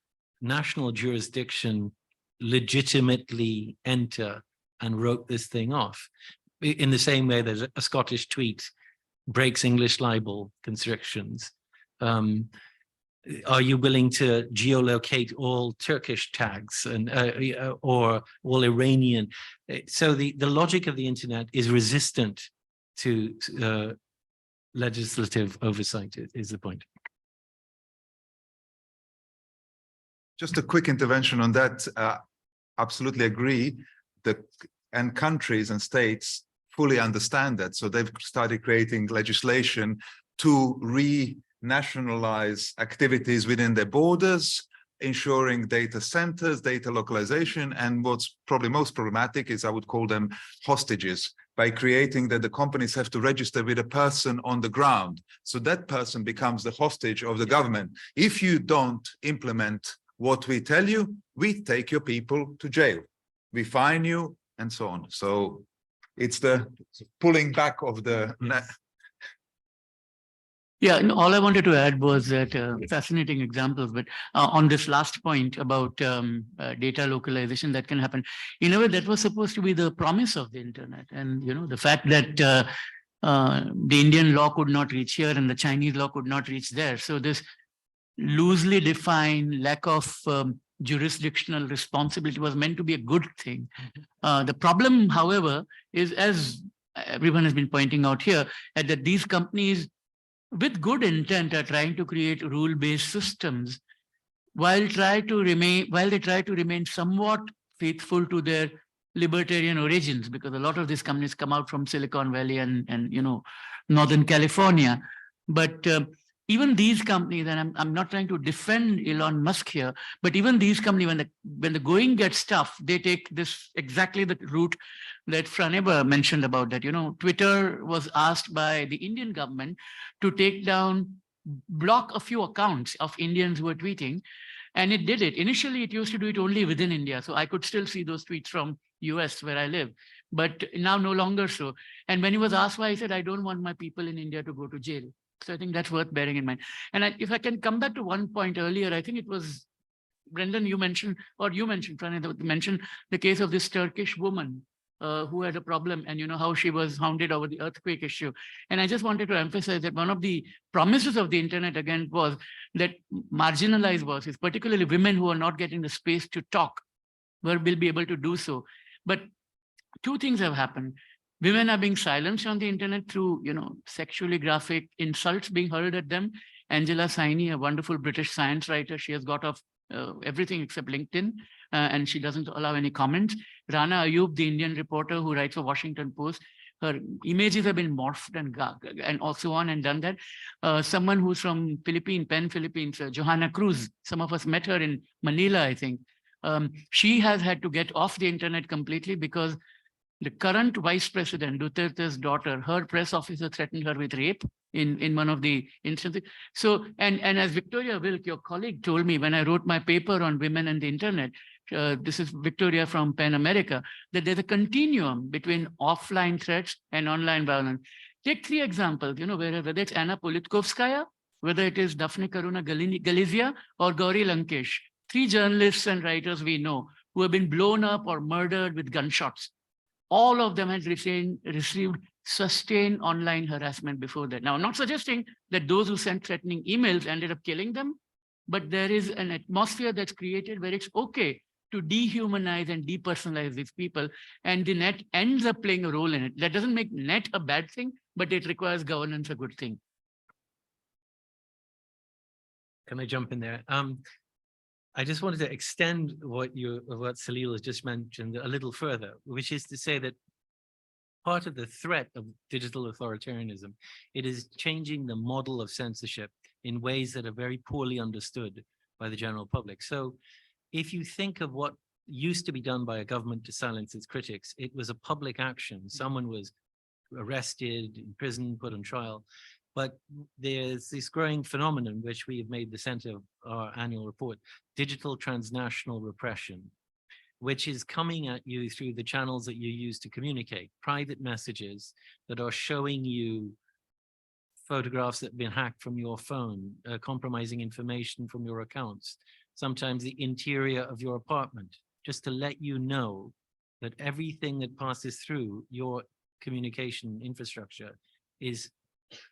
national jurisdiction legitimately enter and wrote this thing off. In the same way that a Scottish tweet breaks English libel constrictions. Are you willing to geolocate all Turkish tags and or all Iranian? So the logic of the internet is resistant to legislative oversight, is the point.
Just a quick intervention on that. Absolutely agree. And countries and states fully understand that. So they've started creating legislation to re-nationalize activities within their borders, ensuring data centers, data localization, and what's probably most problematic is I would call them hostages, by creating that the companies have to register with a person on the ground. So that person becomes the hostage of the government. If you don't implement what we tell you, we take your people to jail. We fine you and so on. So it's the pulling back of the...
Yeah, and all I wanted to add was that fascinating examples, but on this last point about data localization that can happen, in a way that was supposed to be the promise of the internet. And, you know, the fact that the Indian law could not reach here and the Chinese law could not reach there. So this loosely defined lack of jurisdictional responsibility was meant to be a good thing. The problem, however, is, as everyone has been pointing out here, that these companies with good intent are trying to create rule-based systems while they try to remain somewhat faithful to their libertarian origins, because a lot of these companies come out from Silicon Valley and you know, Northern California. But even these companies, and I'm not trying to defend Elon Musk here, but even these companies, when the going gets tough, they take this exactly the route that Praneba mentioned about that. You know, Twitter was asked by the Indian government to take down, block a few accounts of Indians who were tweeting, and it did it. Initially, it used to do it only within India, so I could still see those tweets from US where I live, but now no longer so. And when he was asked why, he said, I don't want my people in India to go to jail. So I think that's worth bearing in mind. And if I can come back to one point earlier, I think it was Brendan, you mentioned, or you mentioned, Pranay, mentioned the case of this Turkish woman who had a problem, and you know how she was hounded over the earthquake issue. And I just wanted to emphasize that one of the promises of the internet again was that marginalized voices, particularly women who are not getting the space to talk, will be able to do so. But two things have happened. Women are being silenced on the internet through, you know, sexually graphic insults being hurled at them. Angela Saini, a wonderful British science writer, she has got off everything except LinkedIn, and she doesn't allow any comments. Rana Ayub, the Indian reporter who writes for Washington Post, her images have been morphed and also on and done that. Someone who's from Philippines, Johanna Cruz, some of us met her in Manila, I think. She has had to get off the internet completely because the current vice president, Duterte's daughter, her press officer threatened her with rape in one of the instances. So, and as Victoria Wilk, your colleague, told me when I wrote my paper on women and the internet, this is Victoria from PEN America, that there's a continuum between offline threats and online violence. Take three examples, you know, whether it's Anna Politkovskaya, whether it is Daphne Karuna Galizia or Gauri Lankesh, three journalists and writers we know who have been blown up or murdered with gunshots. All of them had received sustained online harassment before that. Now, I'm not suggesting that those who sent threatening emails ended up killing them, but there is an atmosphere that's created where it's okay to dehumanize and depersonalize these people, and the net ends up playing a role in it. That doesn't make net a bad thing, but it requires governance a good thing.
Can I jump in there? I just wanted to extend what Salil has just mentioned a little further, which is to say that part of the threat of digital authoritarianism, it is changing the model of censorship in ways that are very poorly understood by the general public. So if you think of what used to be done by a government to silence its critics, it was a public action. Someone was arrested, imprisoned, put on trial. But there's this growing phenomenon, which we have made the center of our annual report, digital transnational repression, which is coming at you through the channels that you use to communicate, private messages that are showing you photographs that have been hacked from your phone, compromising information from your accounts, sometimes the interior of your apartment, just to let you know that everything that passes through your communication infrastructure is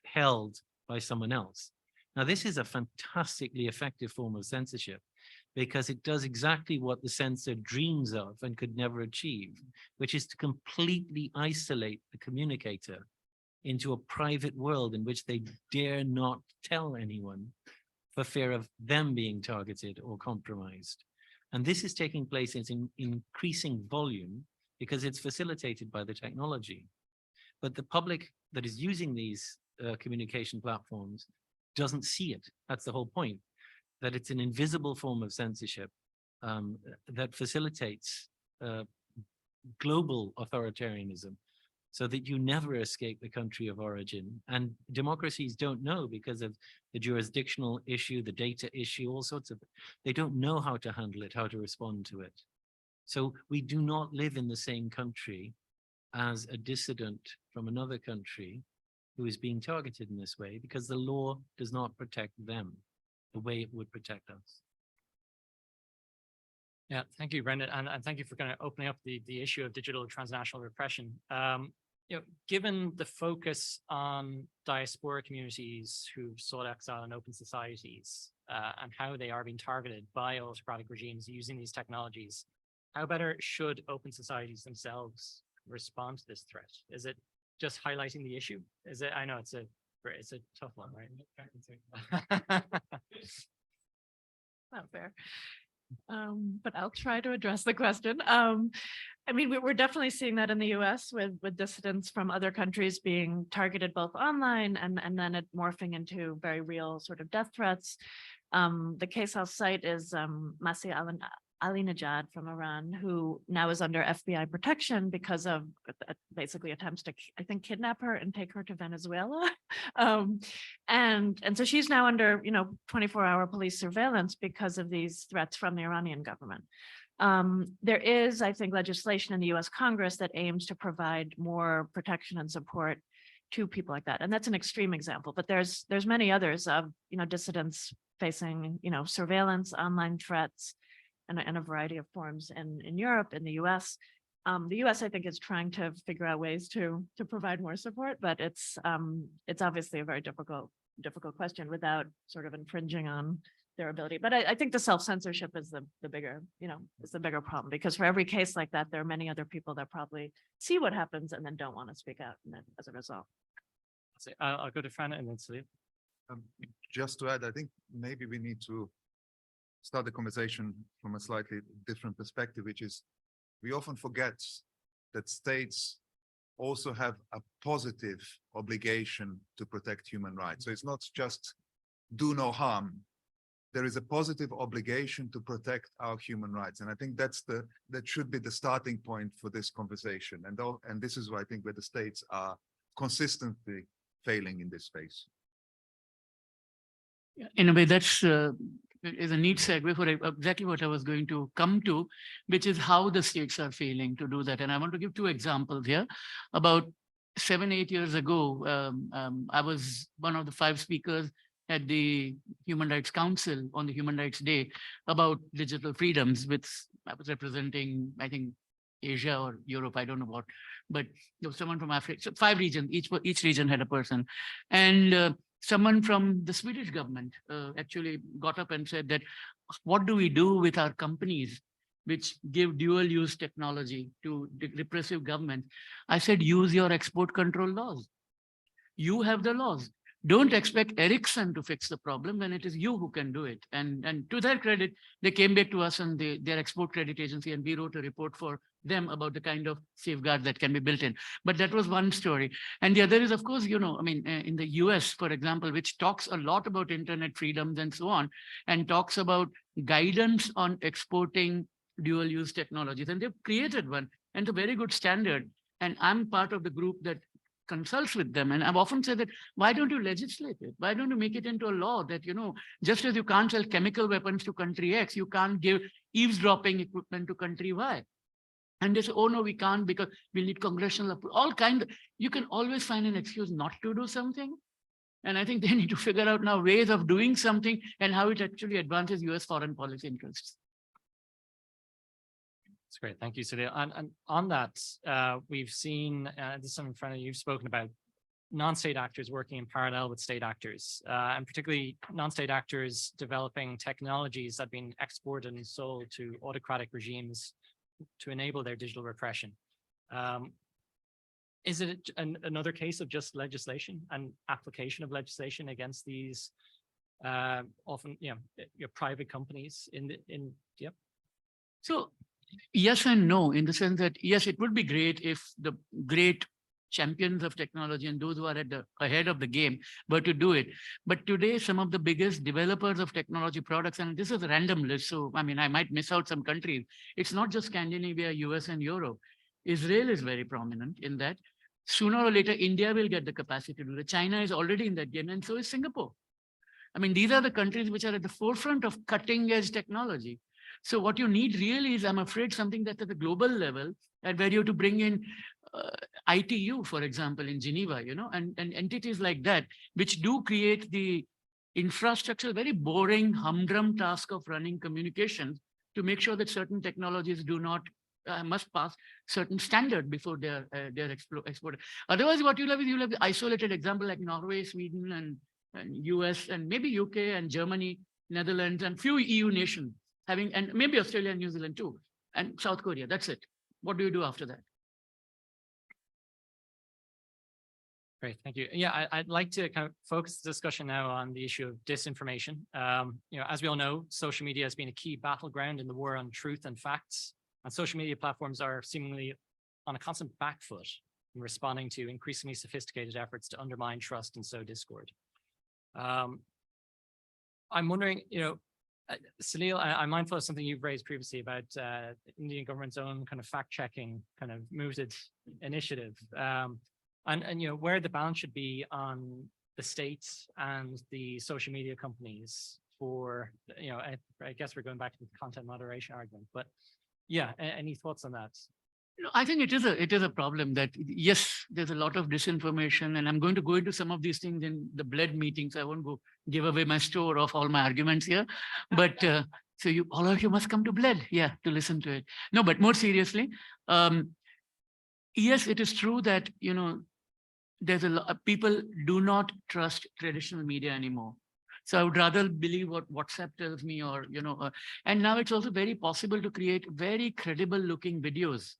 held by someone else. Now, this is a fantastically effective form of censorship because it does exactly what the censor dreams of and could never achieve, which is to completely isolate the communicator into a private world in which they dare not tell anyone for fear of them being targeted or compromised. And this is taking place in increasing volume because it's facilitated by the technology. But the public that is using these communication platforms doesn't see it. That's the whole point, that it's an invisible form of censorship that facilitates global authoritarianism so that you never escape the country of origin. And democracies don't know because of the jurisdictional issue, the data issue, all sorts of, they don't know how to handle it, how to respond to it. So we do not live in the same country as a dissident from another country who is being targeted in this way because the law does not protect them the way it would protect us.
Yeah, thank you, Brendan, and thank you for kind of opening up the issue of digital transnational repression. You know, given the focus on diaspora communities who've sought exile in open societies and how they are being targeted by autocratic regimes using these technologies, how better should open societies themselves respond to this threat? Is it just highlighting the issue? Is it? I know it's a tough one, right?
Not fair. But I'll try to address the question. I mean, we're definitely seeing that in the US with dissidents from other countries being targeted both online and then it morphing into very real sort of death threats. The case I'll cite is Masih Alinejad from Iran, who now is under FBI protection because of basically attempts to, I think, kidnap her and take her to Venezuela. And so she's now under, 24-hour police surveillance because of these threats from the Iranian government. There is, I think, legislation in the US Congress that aims to provide more protection and support to people like that. And that's an extreme example, but there's many others of, dissidents facing, surveillance, online threats, and a variety of forms in Europe, in the US. The US, I think, is trying to figure out ways to provide more support, but it's obviously a very difficult question without sort of infringing on their ability. But I think the self-censorship is the bigger, is the bigger problem, because for every case like that, there are many other people that probably see what happens and then don't want to speak out as a result.
I'll go to Fran and then Celia.
Just to add, I think maybe we need to start the conversation from a slightly different perspective, which is we often forget that states also have a positive obligation to protect human rights. So it's not just do no harm. There is a positive obligation to protect our human rights. And I think that should be the starting point for this conversation. And this is why I think where the states are consistently failing in this space.
In a way, that's is a neat segue for exactly what I was going to come to, which is how the states are failing to do that. And I want to give two examples here. About 7-8 years ago, I was one of the 5 speakers at the Human Rights Council on the Human Rights Day about digital freedoms, which I was representing, I think, Asia or Europe, I don't know what, but there was someone from Africa. So 5 regions, each region had a person. And someone from the Swedish government actually got up and said that, what do we do with our companies which give dual use technology to the repressive government? I said, use your export control laws. You have the laws. Don't expect Ericsson to fix the problem when it is you who can do it. And to their credit, they came back to us and their export credit agency, and we wrote a report for them about the kind of safeguard that can be built in. But that was one story. And the other is, of course, in the US, for example, which talks a lot about internet freedoms and so on, and talks about guidance on exporting dual use technologies. And they've created one, and it's a very good standard. And I'm part of the group that consults with them. And I've often said that, why don't you legislate it? Why don't you make it into a law that, just as you can't sell chemical weapons to country X, you can't give eavesdropping equipment to country Y. And they say, oh no, we can't because we need congressional approval. You can always find an excuse not to do something. And I think they need to figure out now ways of doing something and how it actually advances US foreign policy interests.
That's great. Thank you, Celia. And on that, we've seen, this is something in front of you, you've spoken about non-state actors working in parallel with state actors, and particularly non-state actors developing technologies that have been exported and sold to autocratic regimes to enable their digital repression. Is it another case of just legislation and application of legislation against these often, your private companies yep?
So yes and no, in the sense that, yes, it would be great if the great champions of technology and those who are ahead of the game were to do it. But today, some of the biggest developers of technology products, and this is a random list, so I might miss out some countries. It's not just Scandinavia, US and Europe. Israel is very prominent in that. Sooner or later, India will get the capacity to do it. China is already in that game, and so is Singapore. These are the countries which are at the forefront of cutting edge technology. So what you need really is, I'm afraid, something that's at the global level, and where you have to bring in ITU, for example, in Geneva, and entities like that, which do create the infrastructure, very boring, humdrum task of running communications to make sure that certain technologies do not, must pass certain standard before they're exported. Otherwise, what you'll have the isolated example like Norway, Sweden, and US, and maybe UK and Germany, Netherlands, and few EU nations having, and maybe Australia and New Zealand too, and South Korea. That's it. What do you do after that?
Great, thank you. Yeah, I'd like to kind of focus the discussion now on the issue of disinformation. As we all know, social media has been a key battleground in the war on truth and facts. And social media platforms are seemingly on a constant back foot in responding to increasingly sophisticated efforts to undermine trust and sow discord. I'm wondering, Salil, I'm mindful of something you've raised previously about the Indian government's own kind of fact-checking kind of mooted initiative, and where the balance should be on the states and the social media companies for, I guess we're going back to the content moderation argument, but yeah, any thoughts on that?
I think it is a problem that, yes, there's a lot of disinformation, and I'm going to go into some of these things in the BLED meetings. I won't go give away my store of all my arguments here, but so all of you must come to BLED, to listen to it. No, but more seriously, yes, it is true that, there's a lot of people do not trust traditional media anymore. So I would rather believe what WhatsApp tells me, or, and now it's also very possible to create very credible looking videos.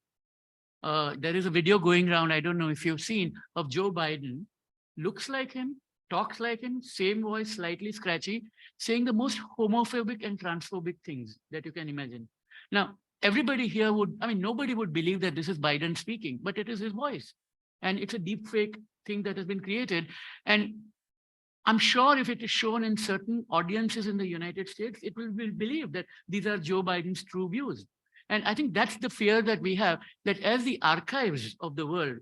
There is a video going around, I don't know if you've seen, of Joe Biden, looks like him, talks like him, same voice, slightly scratchy, saying the most homophobic and transphobic things that you can imagine. Now, everybody here nobody would believe that this is Biden speaking, but it is his voice. And it's a deep fake thing that has been created. And I'm sure if it is shown in certain audiences in the United States, it will be believed that these are Joe Biden's true views. And I think that's the fear that we have, that as the archives of the world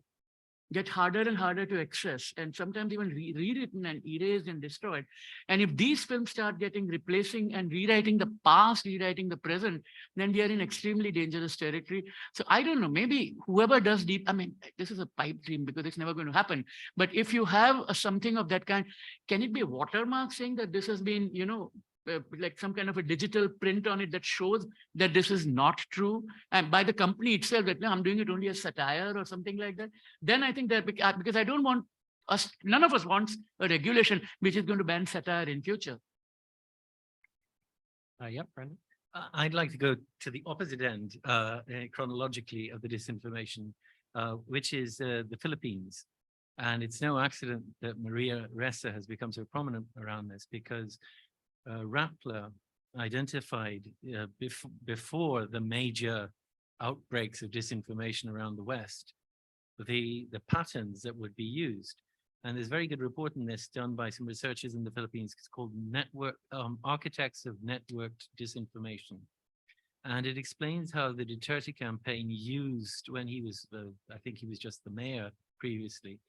get harder and harder to access, and sometimes even rewritten and erased and destroyed. And if these films start replacing and rewriting the past, rewriting the present, then we are in extremely dangerous territory. So I don't know, maybe whoever does this is a pipe dream because it's never going to happen. But if you have something of that kind, can it be a watermark saying that this has been, like some kind of a digital print on it that shows that this is not true, and by the company itself that, no, I'm doing it only as satire or something like that, then I think that, because I don't want us, none of us wants a regulation which is going to ban satire in future.
Brendan.
I'd like to go to the opposite end chronologically of the disinformation, which is the Philippines. And it's no accident that Maria Ressa has become so prominent around this, because Rappler identified before the major outbreaks of disinformation around the West, the patterns that would be used. And there's very good report in this done by some researchers in the Philippines. It's called Architects of Networked Disinformation. And it explains how the Duterte campaign used, when he was, I think he was just the mayor previously,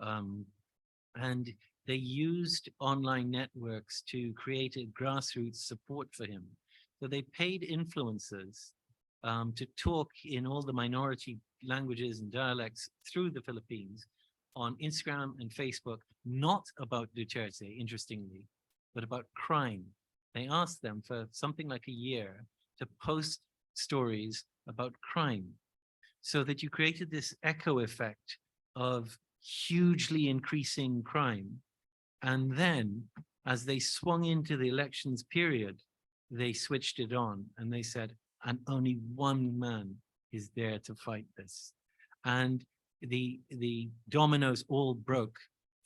and they used online networks to create a grassroots support for him. So they paid influencers to talk in all the minority languages and dialects through the Philippines on Instagram and Facebook, not about Duterte, interestingly, but about crime. They asked them for something like a year to post stories about crime, so that you created this echo effect of hugely increasing crime. And then, as they swung into the elections period, they switched it on and they said, and only one man is there to fight this. And the dominoes all broke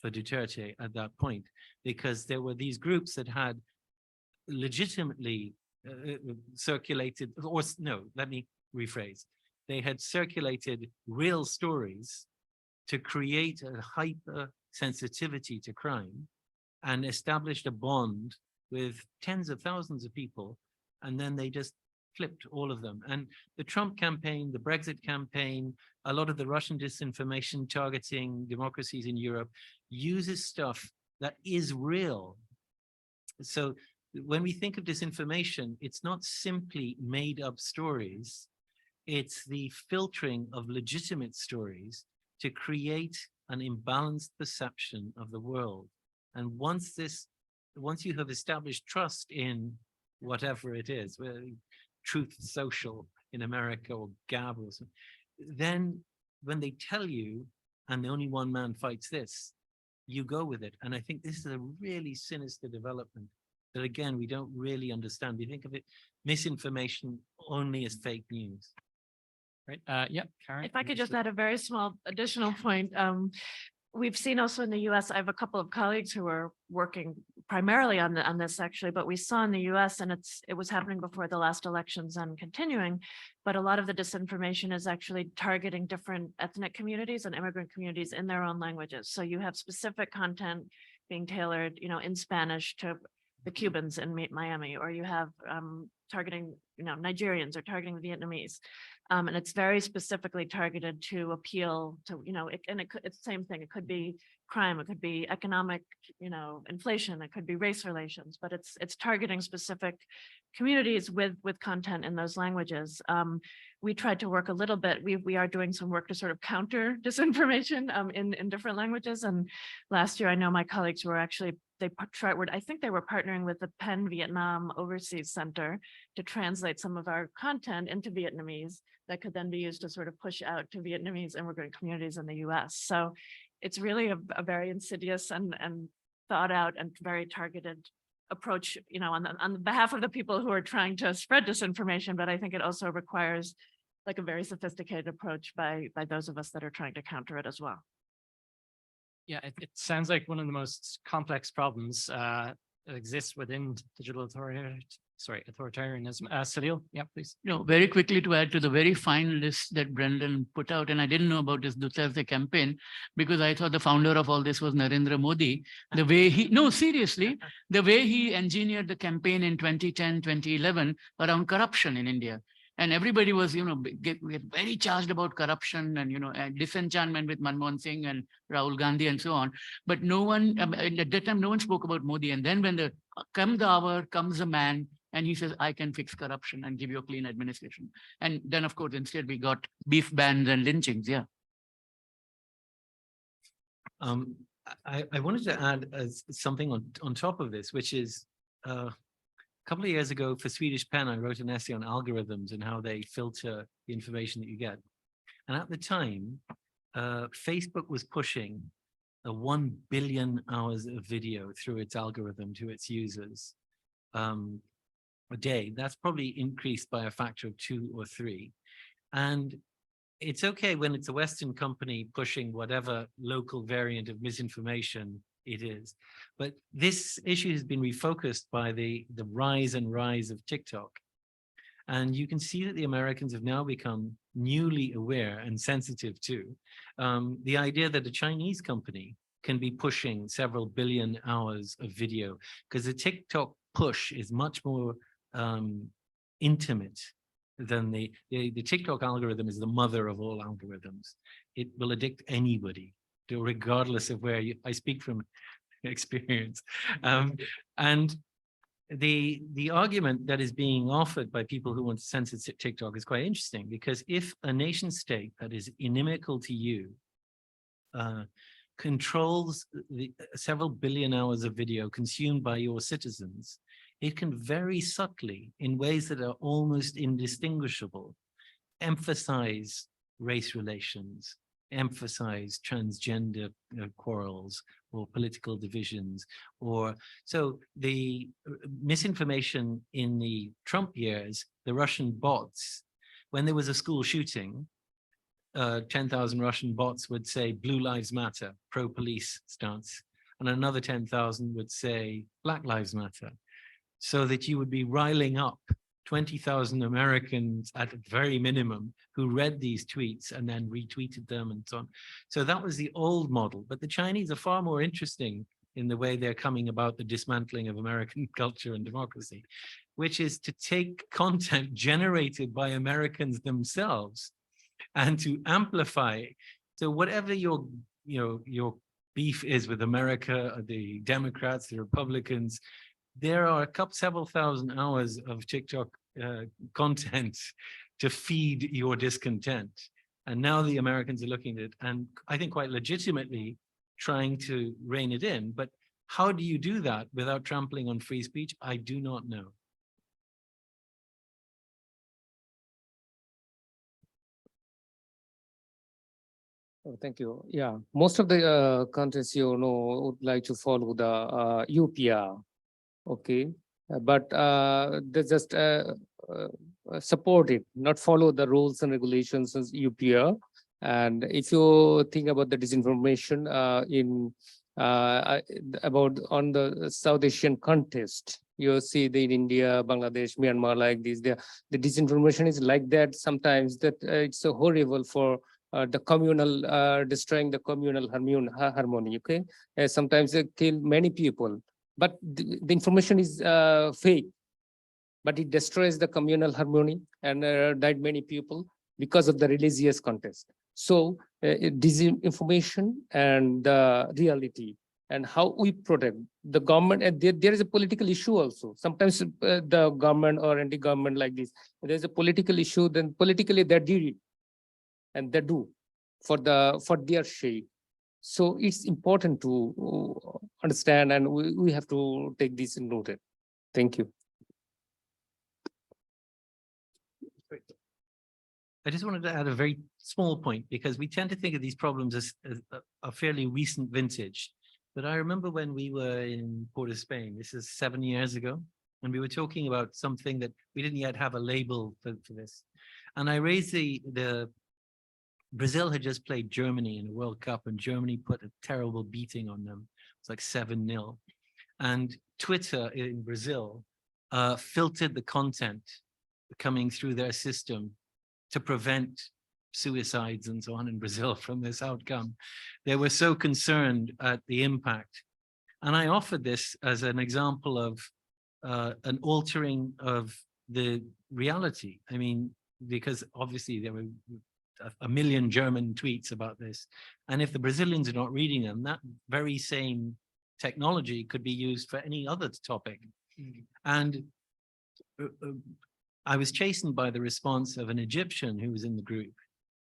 for Duterte at that point, because there were these groups that had legitimately circulated, or no, let me rephrase. They had circulated real stories to create a hyper sensitivity to crime, and established a bond with tens of thousands of people, and then they just flipped all of them. And the Trump campaign, the Brexit campaign, a lot of the Russian disinformation targeting democracies in Europe uses stuff that is real. So when we think of disinformation, it's not simply made up stories, it's the filtering of legitimate stories to create an imbalanced perception of the world. And once you have established trust in whatever it is, Truth Social in America or Gab or something, then when they tell you, and only one man fights this, you go with it. And I think this is a really sinister development that, again, we don't really understand. We think of it, misinformation only as fake news.
Right. Karen.
If I could just add a very small additional point. We've seen also in the US, I have a couple of colleagues who are working primarily on this actually, but we saw in the US, and it was happening before the last elections and continuing, but a lot of the disinformation is actually targeting different ethnic communities and immigrant communities in their own languages. So you have specific content being tailored, in Spanish to the Cubans in Miami, or you have targeting, Nigerians or targeting the Vietnamese. And it's very specifically targeted to appeal to, it's the same thing. It could be crime, it could be economic, inflation, it could be race relations, but it's targeting specific communities with content in those languages. We tried to work a little bit. We are doing some work to sort of counter disinformation in different languages. And last year, I know my colleagues were actually, I think they were partnering with the Penn Vietnam Overseas Center to translate some of our content into Vietnamese that could then be used to sort of push out to Vietnamese immigrant communities in the US. So it's really a very insidious and thought out and very targeted approach, on behalf of the people who are trying to spread disinformation. But I think it also requires like a very sophisticated approach by those of us that are trying to counter it as well.
Yeah, it sounds like one of the most complex problems that exists within digital authoritarianism. Salil, yeah, please.
Very quickly to add to the very fine list that Brendan put out, and I didn't know about this Duterte campaign because I thought the founder of all this was Narendra Modi. The way seriously, the way he engineered the campaign in 2010, 2011 around corruption in India. And everybody was, very charged about corruption and, and disenchantment with Manmohan Singh and Rahul Gandhi and so on. But no one, at that time, no one spoke about Modi. And then when the hour comes a man and he says, I can fix corruption and give you a clean administration. And then, of course, instead we got beef bans and lynchings. Yeah.
I wanted to add something on top of this, which is, a couple of years ago for Swedish Pen, I wrote an essay on algorithms and how they filter the information that you get. And at the time, Facebook was pushing 1 billion hours of video through its algorithm to its users a day. That's probably increased by a factor of 2 or 3. And it's okay when it's a Western company pushing whatever local variant of misinformation it is. But this issue has been refocused by the rise of TikTok. And you can see that the Americans have now become newly aware and sensitive to the idea that a Chinese company can be pushing several billion hours of video, because the TikTok push is much more intimate than the TikTok algorithm is the mother of all algorithms. It will addict anybody, regardless of where I speak from experience. And the argument that is being offered by people who want to censor TikTok is quite interesting, because if a nation state that is inimical to you controls the several billion hours of video consumed by your citizens, it can very subtly, in ways that are almost indistinguishable, emphasize race relations, emphasize transgender quarrels or political divisions. Or so the misinformation in the Trump years, the Russian bots, when there was a school shooting, 10,000 Russian bots would say Blue Lives Matter, pro-police stance, and another 10,000 would say Black Lives Matter, so that you would be riling up 20,000 Americans at a very minimum who read these tweets and then retweeted them and so on. So that was the old model. But the Chinese are far more interesting in the way they're coming about the dismantling of American culture and democracy, which is to take content generated by Americans themselves and to amplify. So whatever your beef is with America, the Democrats, the Republicans, there are several thousand hours of TikTok content to feed your discontent. And now the Americans are looking at it, and I think quite legitimately trying to rein it in. But how do you do that without trampling on free speech? I do not know.
Oh, thank you. Yeah, most of the contents, would like to follow the UPR. Okay, but they just support it, not follow the rules and regulations as UPR. And if you think about the disinformation in about on the South Asian context. You see the in India, Bangladesh, Myanmar like this. The disinformation is like that sometimes that it's so horrible for the communal, destroying the communal harmony. Okay, sometimes they kill many people, but the information is fake, but it destroys the communal harmony and died many people because of the religious context. So disinformation and the reality and how we protect the government, and there is a political issue also. Sometimes the government or anti-government like this, there's a political issue, then politically they did it and they do for their share. So it's important to understand, and we have to take this in note. Thank you.
I just wanted to add a very small point, because we tend to think of these problems as a fairly recent vintage. But I remember when we were in Port of Spain, this is 7 years ago, and we were talking about something that we didn't yet have a label for this. And I raised the Brazil had just played Germany in a World Cup, and Germany put a terrible beating on them. It's like 7-0. And Twitter in Brazil filtered the content coming through their system to prevent suicides and so on in Brazil from this outcome. They were so concerned at the impact. And I offered this as an example of an altering of the reality. I mean, because obviously there were a million German tweets about this. And if the Brazilians are not reading them, that very same technology could be used for any other topic. And I was chastened by the response of an Egyptian who was in the group.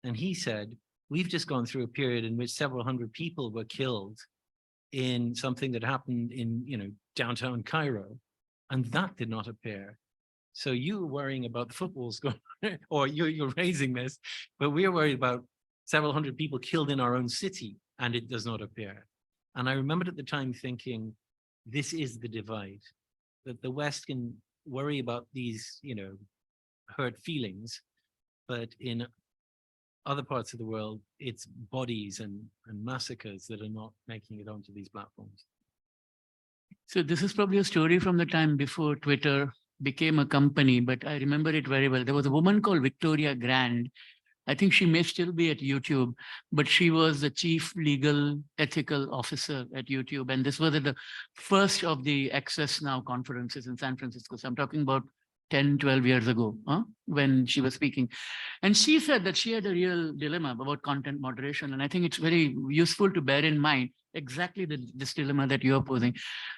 And he said, we've just gone through a period in which several hundred people were killed in something that happened in, downtown Cairo, and that did not appear. So you were worrying about the footballs going, or you're raising this, but we're worried about several hundred people killed in our own city, and it does not appear. And I remembered at the time thinking, this is the divide, that the West can worry about these, hurt feelings, but in other parts of the world, it's bodies and massacres that are not making it onto these platforms.
So this is probably a story from the time before Twitter became a company, but I remember it very well. There was a woman called Victoria Grand. I think she may still be at YouTube, but she was the chief legal ethical officer at YouTube. And this was at the first of the Access Now conferences in San Francisco. So I'm talking about 10, 12 years ago, when she was speaking. And she said that she had a real dilemma about content moderation. And I think it's very useful to bear in mind exactly this dilemma that you're posing.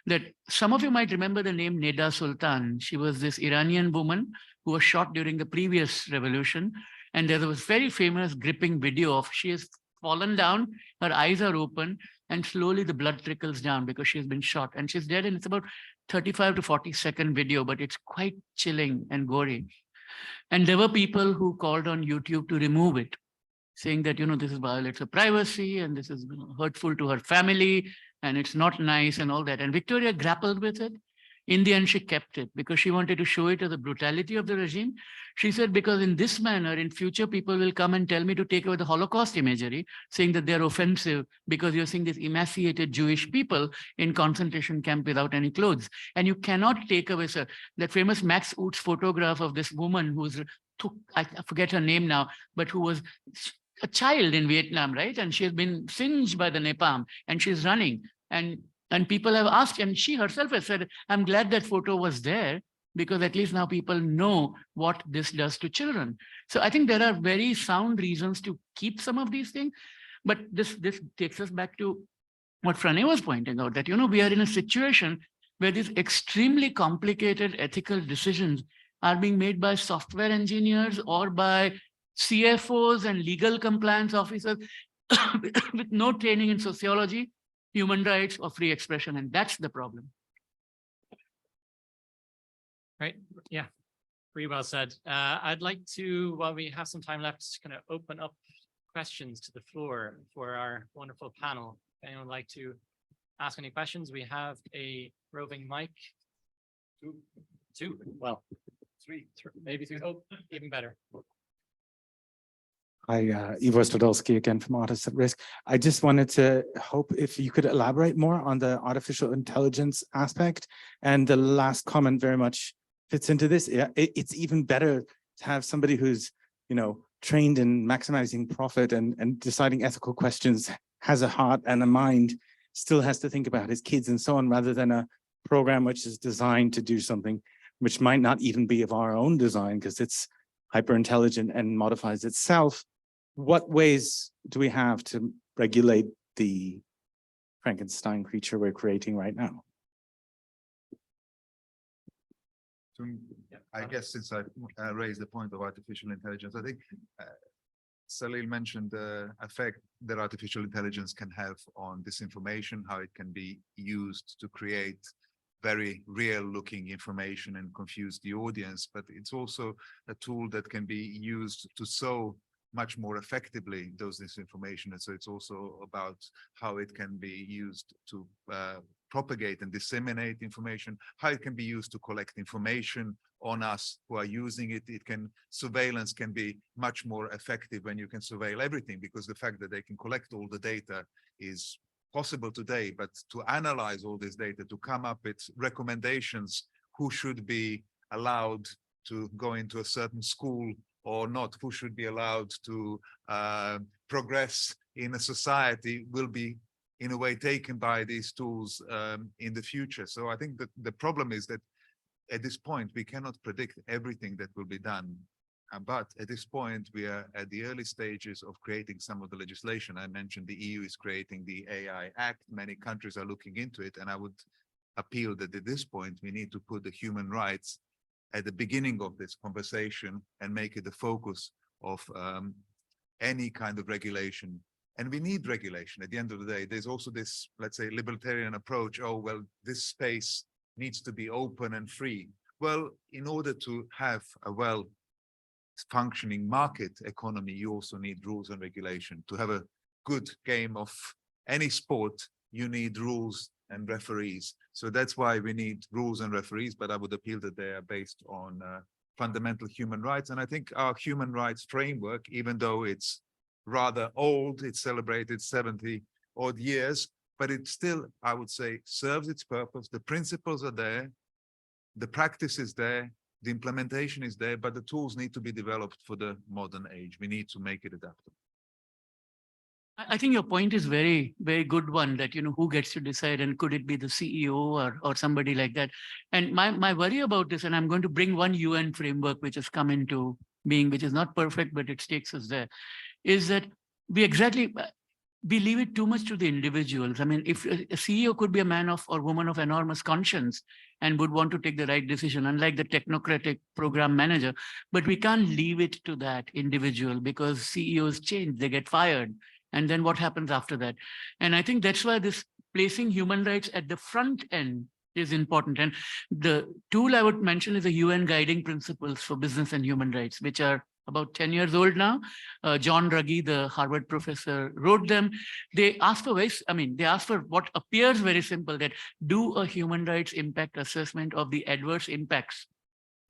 That some of you might remember the name Neda Sultan. She was this Iranian woman who was shot during the previous revolution. And there was very famous gripping video of she has fallen down, her eyes are open, and slowly the blood trickles down because she has been shot and she's dead. And it's about 35 to 40-second video, but it's quite chilling and gory. And there were people who called on YouTube to remove it, saying that, this is violates her privacy and this is hurtful to her family and it's not nice and all that. And Victoria grappled with it. In the end, she kept it because she wanted to show it as the brutality of the regime. She said, because in this manner, in future, people will come and tell me to take away the Holocaust imagery, saying that they're offensive because you're seeing these emaciated Jewish people in concentration camp without any clothes. And you cannot take away, sir, that famous Max Oots photograph of this woman who's, I forget her name now, but who was a child in Vietnam, right? And she has been singed by the napalm and she's running. And people have asked, and she herself has said, I'm glad that photo was there because at least now people know what this does to children. So I think there are very sound reasons to keep some of these things. But this takes us back to what Franny was pointing out, that, we are in a situation where these extremely complicated ethical decisions are being made by software engineers or by CFOs and legal compliance officers with no training in sociology, human rights, or free expression. And that's the problem.
Right. Yeah. Pretty well said. I'd like to, while we have some time left, kind of open up questions to the floor for our wonderful panel. If anyone would like to ask any questions, we have a roving mic. Two. Well, three, maybe three. Oh, even better.
Hi, Ivo Stodolski again from Artists at Risk. I just wanted to hope if you could elaborate more on the artificial intelligence aspect. And the last comment very much fits into this. It's even better to have somebody who's, trained in maximizing profit and deciding ethical questions, has a heart and a mind, still has to think about his kids and so on, rather than a program which is designed to do something which might not even be of our own design because it's hyper intelligent and modifies itself. What ways do we have to regulate the Frankenstein creature we're creating right now?
I guess since I raised the point of artificial intelligence, I think Salil mentioned the effect that artificial intelligence can have on disinformation, how it can be used to create very real looking information and confuse the audience, but it's also a tool that can be used to sow much more effectively those disinformation. And so it's also about how it can be used to propagate and disseminate information, how it can be used to collect information on us who are using it. Surveillance can be much more effective when you can surveil everything, because the fact that they can collect all the data is possible today, but to analyze all this data, to come up with recommendations, who should be allowed to go into a certain school or not, who should be allowed to progress in a society, will be in a way taken by these tools in the future. So I think that the problem is that at this point, we cannot predict everything that will be done. But at this point, we are at the early stages of creating some of the legislation. I mentioned the EU is creating the AI Act. Many countries are looking into it. And I would appeal that at this point, we need to put the human rights at the beginning of this conversation and make it the focus of any kind of regulation. And we need regulation. At the end of the day, there's also this, let's say, libertarian approach. Oh, well, this space needs to be open and free. Well, in order to have a well-functioning market economy, you also need rules and regulation. To have a good game of any sport, you need rules and referees. So that's why we need rules and referees, but I would appeal that they are based on fundamental human rights. And I think our human rights framework, even though it's rather old, it's celebrated 70 odd years, but it still, I would say, serves its purpose. The principles are there, the practice is there, the implementation is there, but the tools need to be developed for the modern age. We need to make it adaptable.
I think your point is very, very good one, that, who gets to decide, and could it be the CEO or somebody like that? And my worry about this, and I'm going to bring one UN framework which has come into being, which is not perfect, but it takes us there, is that we leave it too much to the individuals. I mean, if a CEO could be a man or woman of enormous conscience and would want to take the right decision, unlike the technocratic program manager, but we can't leave it to that individual, because CEOs change, they get fired. And then what happens after that? And I think that's why this placing human rights at the front end is important. And the tool I would mention is the UN Guiding Principles for Business and Human Rights, which are about 10 years old now. John Ruggie, the Harvard professor, wrote them. They ask for what appears very simple, that do a human rights impact assessment of the adverse impacts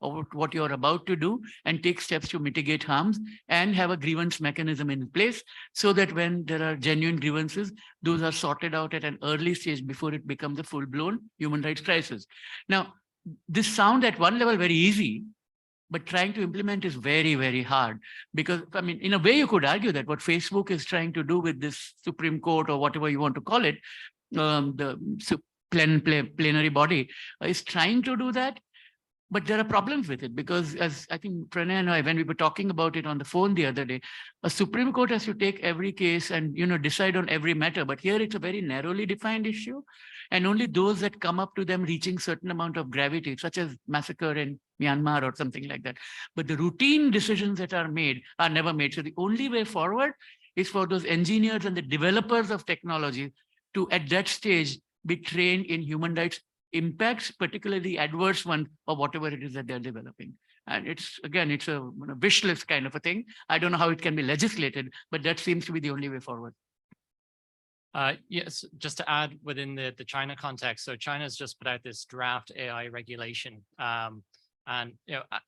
of what you're about to do, and take steps to mitigate harms, and have a grievance mechanism in place, so that when there are genuine grievances, those are sorted out at an early stage before it becomes a full-blown human rights crisis. Now, this sounds at one level very easy, but trying to implement is very, very hard, because, I mean, in a way you could argue that what Facebook is trying to do with this Supreme Court, or whatever you want to call it, the plenary body, is trying to do that. But there are problems with it, because, as I think Pranay and I, when we were talking about it on the phone the other day, a Supreme Court has to take every case and, decide on every matter. But here it's a very narrowly defined issue, and only those that come up to them reaching certain amount of gravity, such as massacre in Myanmar or something like that. But the routine decisions that are made are never made. So the only way forward is for those engineers and the developers of technology to, at that stage, be trained in human rights impacts, particularly adverse one, or whatever it is that they're developing. And it's a wish list kind of a thing. I don't know how it can be legislated, but that seems to be the only way forward.
Yes, just to add within the China context. So China's just put out this draft AI regulation. And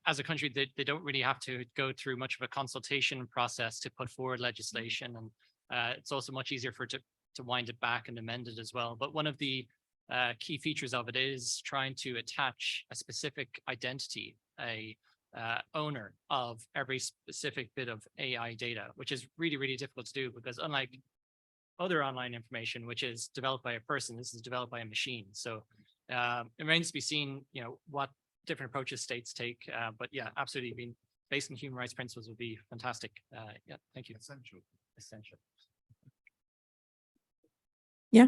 as a country, they don't really have to go through much of a consultation process to put forward legislation, and it's also much easier for it to wind it back and amend it as well. But one of the key features of it is trying to attach a specific identity, a owner of every specific bit of AI data, which is really, really difficult to do, because unlike other online information, which is developed by a person, this is developed by a machine. So it remains to be seen, what different approaches states take. But yeah, absolutely, being based on human rights principles would be fantastic. Yeah, thank you. Essential.
Yeah,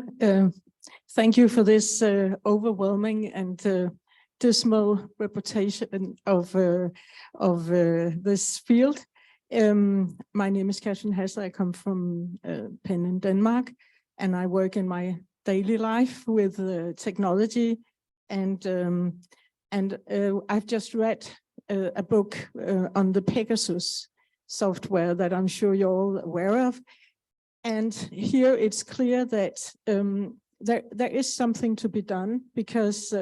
thank you for this overwhelming and dismal reputation of this field. My name is Katrin Hasser. I come from Penn in Denmark, and I work in my daily life with technology. And I've just read a book on the Pegasus software that I'm sure you're all aware of. And here it's clear that there is something to be done, because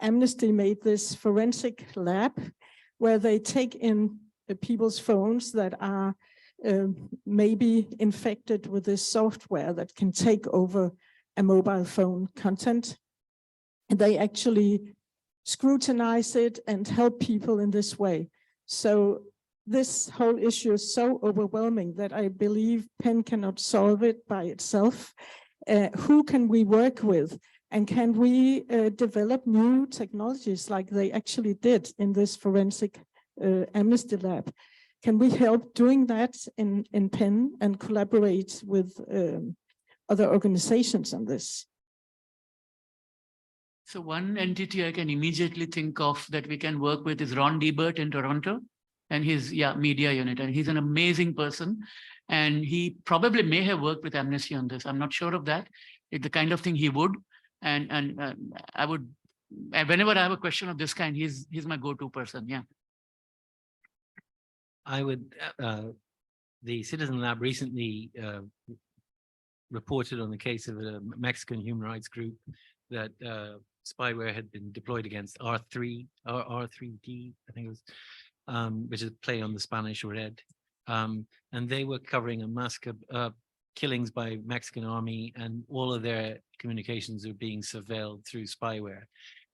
Amnesty made this forensic lab where they take in people's phones that are maybe infected with this software that can take over a mobile phone content. And they actually scrutinize it and help people in this way. So this whole issue is so overwhelming that I believe Penn cannot solve it by itself. Who can we work with? And can we develop new technologies like they actually did in this forensic Amnesty lab? Can we help doing that in Penn and collaborate with other organizations on this?
So one entity I can immediately think of that we can work with is Ron Debert in Toronto, and his media unit. And he's an amazing person. And he probably may have worked with Amnesty on this. I'm not sure of that. It's the kind of thing he would. And I would, whenever I have a question of this kind, he's my go-to person. Yeah.
I would, the Citizen Lab recently reported on the case of a Mexican human rights group that spyware had been deployed against R3D, I think it was, which is a play on the Spanish red. And they were covering a mass killings by Mexican army, and all of their communications were being surveilled through spyware.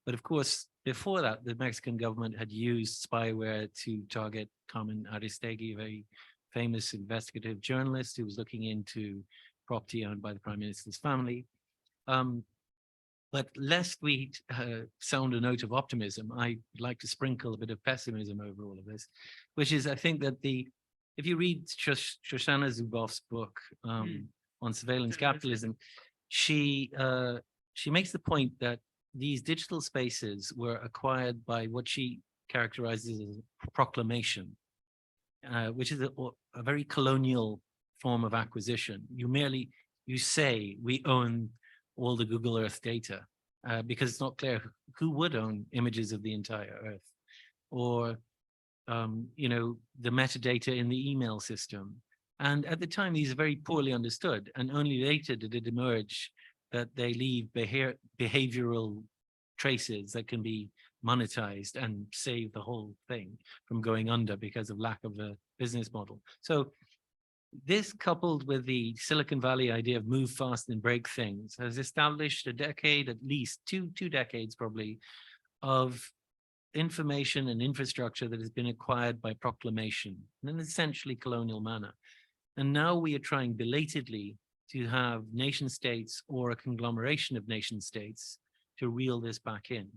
But of course, before that, the Mexican government had used spyware to target Carmen Aristegui, a very famous investigative journalist who was looking into property owned by the Prime Minister's family. But lest we sound a note of optimism, I'd like to sprinkle a bit of pessimism over all of this, which is, I think that if you read Shoshana Zuboff's book on surveillance capitalism, she makes the point that these digital spaces were acquired by what she characterizes as proclamation, which is a very colonial form of acquisition. You say we own all the Google Earth data, because it's not clear who would own images of the entire Earth, or the metadata in the email system. And at the time, these are very poorly understood, and only later did it emerge that they leave behavioral traces that can be monetized and save the whole thing from going under because of lack of a business model. So this, coupled with the Silicon Valley idea of move fast and break things, has established a decade, at least two decades probably, of information and infrastructure that has been acquired by proclamation in an essentially colonial manner. And now we are trying belatedly to have nation states or a conglomeration of nation states to reel this back in.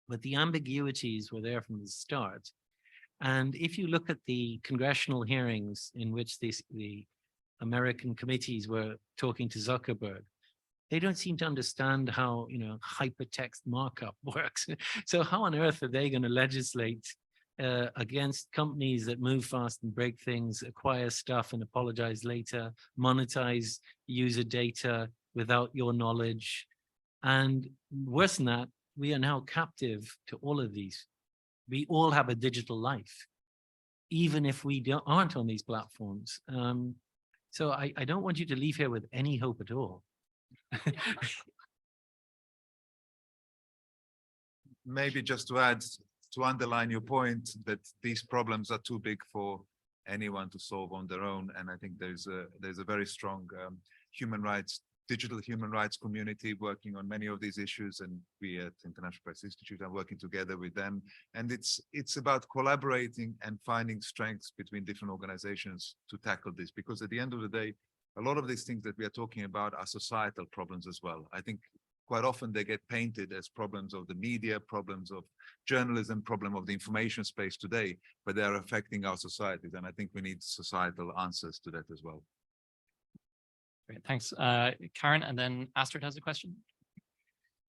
But the ambiguities were there from the start. And if you look at the congressional hearings in which the American committees were talking to Zuckerberg, they don't seem to understand how hypertext markup works. So how on earth are they going to legislate against companies that move fast and break things, acquire stuff and apologize later, monetize user data without your knowledge? And worse than that, we are now captive to all of these. We all have a digital life, even if we aren't on these platforms. So I don't want you to leave here with any hope at all.
Maybe just to add to underline your point that these problems are too big for anyone to solve on their own. And I think there's a very strong digital human rights community working on many of these issues, and we at International Press Institute are working together with them. And it's about collaborating and finding strengths between different organizations to tackle this, because at the end of the day, a lot of these things that we are talking about are societal problems as well. I think quite often they get painted as problems of the media, problems of journalism, problem of the information space today, but they are affecting our societies. And I think we need societal answers to that as well.
Great, thanks. Karen, and then Astrid has a question.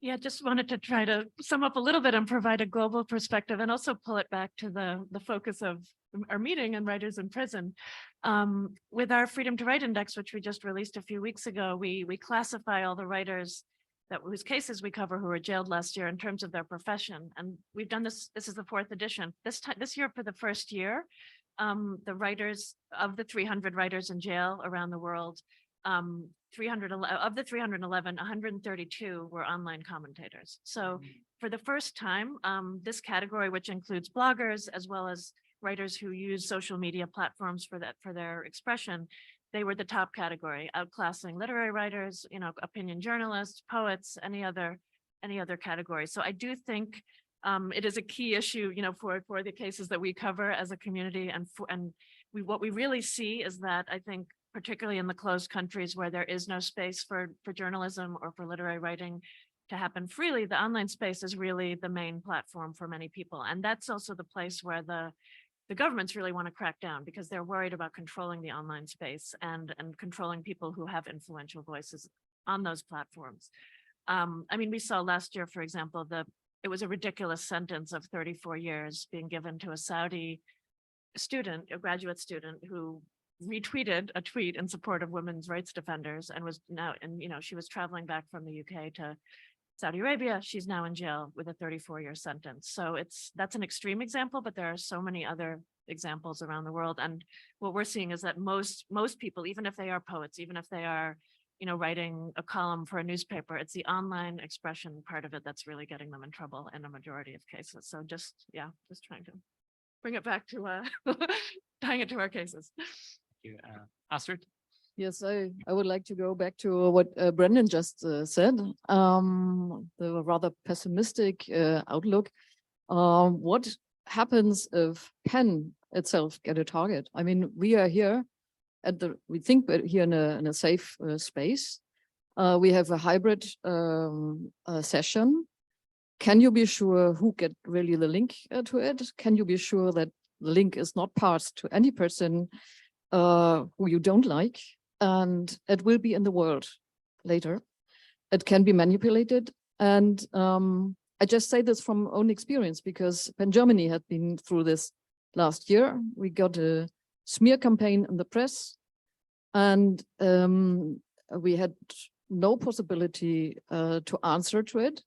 Yeah, just wanted to try to sum up a little bit and provide a global perspective, and also pull it back to the focus of our meeting and writers in prison. With our Freedom to Write Index, which we just released a few weeks ago, we classify all the writers whose cases we cover who were jailed last year in terms of their profession. And we've done this is the 4th edition. This year, for the first year, the writers of the 300 writers in jail around the world, 311, 132 were online commentators. So for the first time, this category, which includes bloggers as well as writers who use social media platforms for their expression, they were the top category, outclassing literary writers, opinion journalists, poets, any other category. So I do think it is a key issue, for the cases that we cover as a community, what we really see is that, I think, particularly in the closed countries where there is no space for journalism or for literary writing to happen freely, the online space is really the main platform for many people. And that's also the place where the governments really want to crack down, because they're worried about controlling the online space and controlling people who have influential voices on those platforms. We saw last year, for example, it was a ridiculous sentence of 34 years being given to a Saudi student, a graduate student, who retweeted a tweet in support of women's rights defenders and she was traveling back from the UK to Saudi Arabia. She's now in jail with a 34-year sentence. So that's an extreme example, but there are so many other examples around the world. And what we're seeing is that most people, even if they are poets, even if they are, writing a column for a newspaper, it's the online expression part of it that's really getting them in trouble in a majority of cases. So just trying to bring it back to tying it to our cases.
Thank you. Astrid?
Yes, I would like to go back to what Brendan just said, the rather pessimistic outlook. What happens if PEN itself get a target? We are here we think we're here in a safe space. We have a hybrid session. Can you be sure who get really the link to it? Can you be sure that the link is not passed to any person who you don't like? And it will be in the world later. It can be manipulated. And I just say this from own experience, because when Germany had been through this last year, we got a smear campaign in the press, and we had no possibility to answer to it.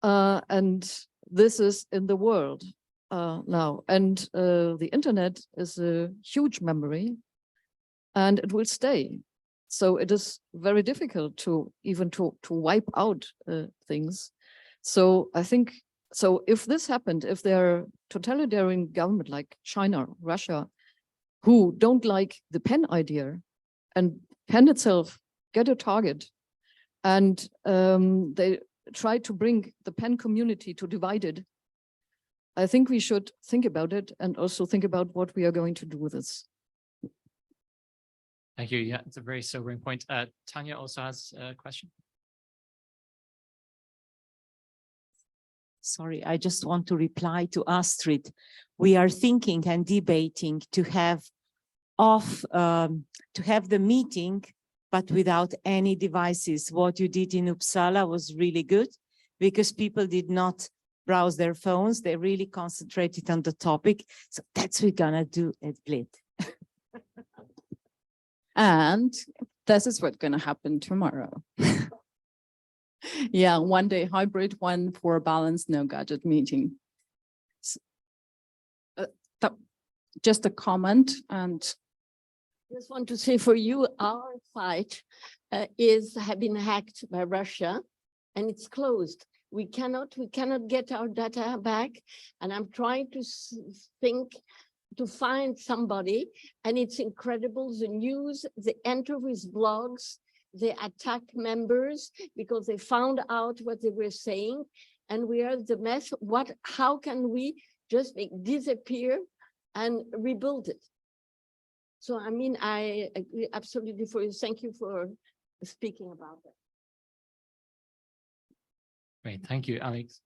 And this is in the world now. And the internet is a huge memory, and it will stay. So it is very difficult to wipe out things. So I think, if this happened, if there are totalitarian government like China, Russia, who don't like the PEN idea, and PEN itself get a target, and they try to bring the PEN community to divide it, I think we should think about it, and also think about what we are going to do with this.
Thank you. Yeah, it's a very sobering point. Tanya also has a question.
Sorry, I just want to reply to Astrid. We are thinking and debating to have the meeting, but without any devices. What you did in Uppsala was really good, because people did not browse their phones. They really concentrated on the topic. So that's what we're gonna do at Blit.
And this is what's going to happen tomorrow. Yeah, one day hybrid, one for a balanced, no gadget meeting. Just a comment, and
I just want to say, for you, our site have been hacked by Russia, and it's closed. We cannot get our data back. And I'm trying to think, to find somebody, and it's incredible. The news, they enter with blogs, they attack members because they found out what they were saying, and we are the mess. How can we just disappear and rebuild it? So, I mean, I agree absolutely for you. Thank you for speaking about that.
Great, thank you, Alex.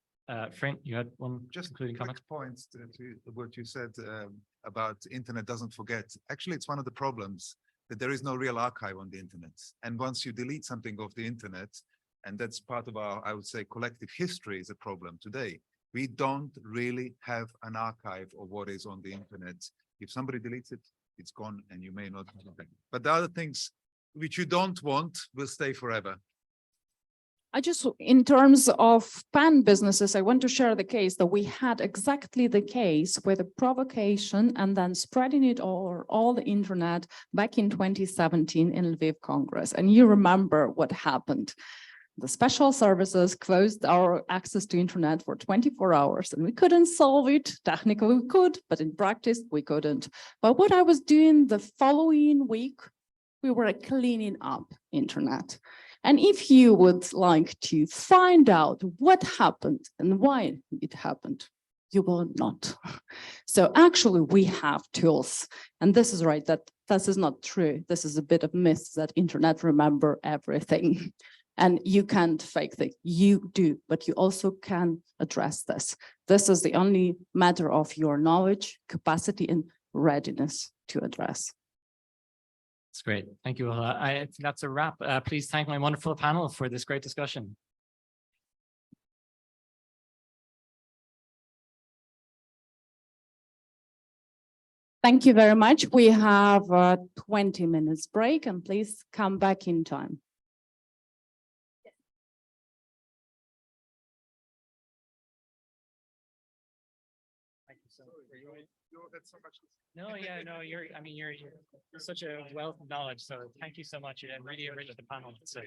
Frank, you had one
Just
concluding comment?
quick points to what you said about internet doesn't forget. Actually, it's one of the problems that there is no real archive on the internet. And once you delete something off the internet, and that's part of our, I would say, collective history is a problem today. We don't really have an archive of what is on the internet. If somebody deletes it, it's gone and you may not have it. But the other things which you don't want will stay forever.
I just, in terms of pan businesses, I want to share the case that we had exactly the case with a provocation and then spreading it all the internet back in 2017 in Lviv Congress. And you remember what happened. The special services closed our access to internet for 24 hours and we couldn't solve it. Technically we could, but in practice we couldn't. But what I was doing the following week, we were cleaning up internet. And if you would like to find out what happened and why it happened, you will not. So actually we have tools, and this is right, that this is not true. This is a bit of myth that internet remember everything. And you can't fake that. You do, but you also can address this. This is the only matter of your knowledge, capacity, and readiness to address.
That's great. Thank you. I think that's a wrap. Please thank my wonderful panel for this great discussion.
Thank you very much. We have a 20 minutes break, and please come back in time.
Thank you so much. No, yeah, no, you're such a wealth of knowledge. So thank you so much. It really enriched the panel. So.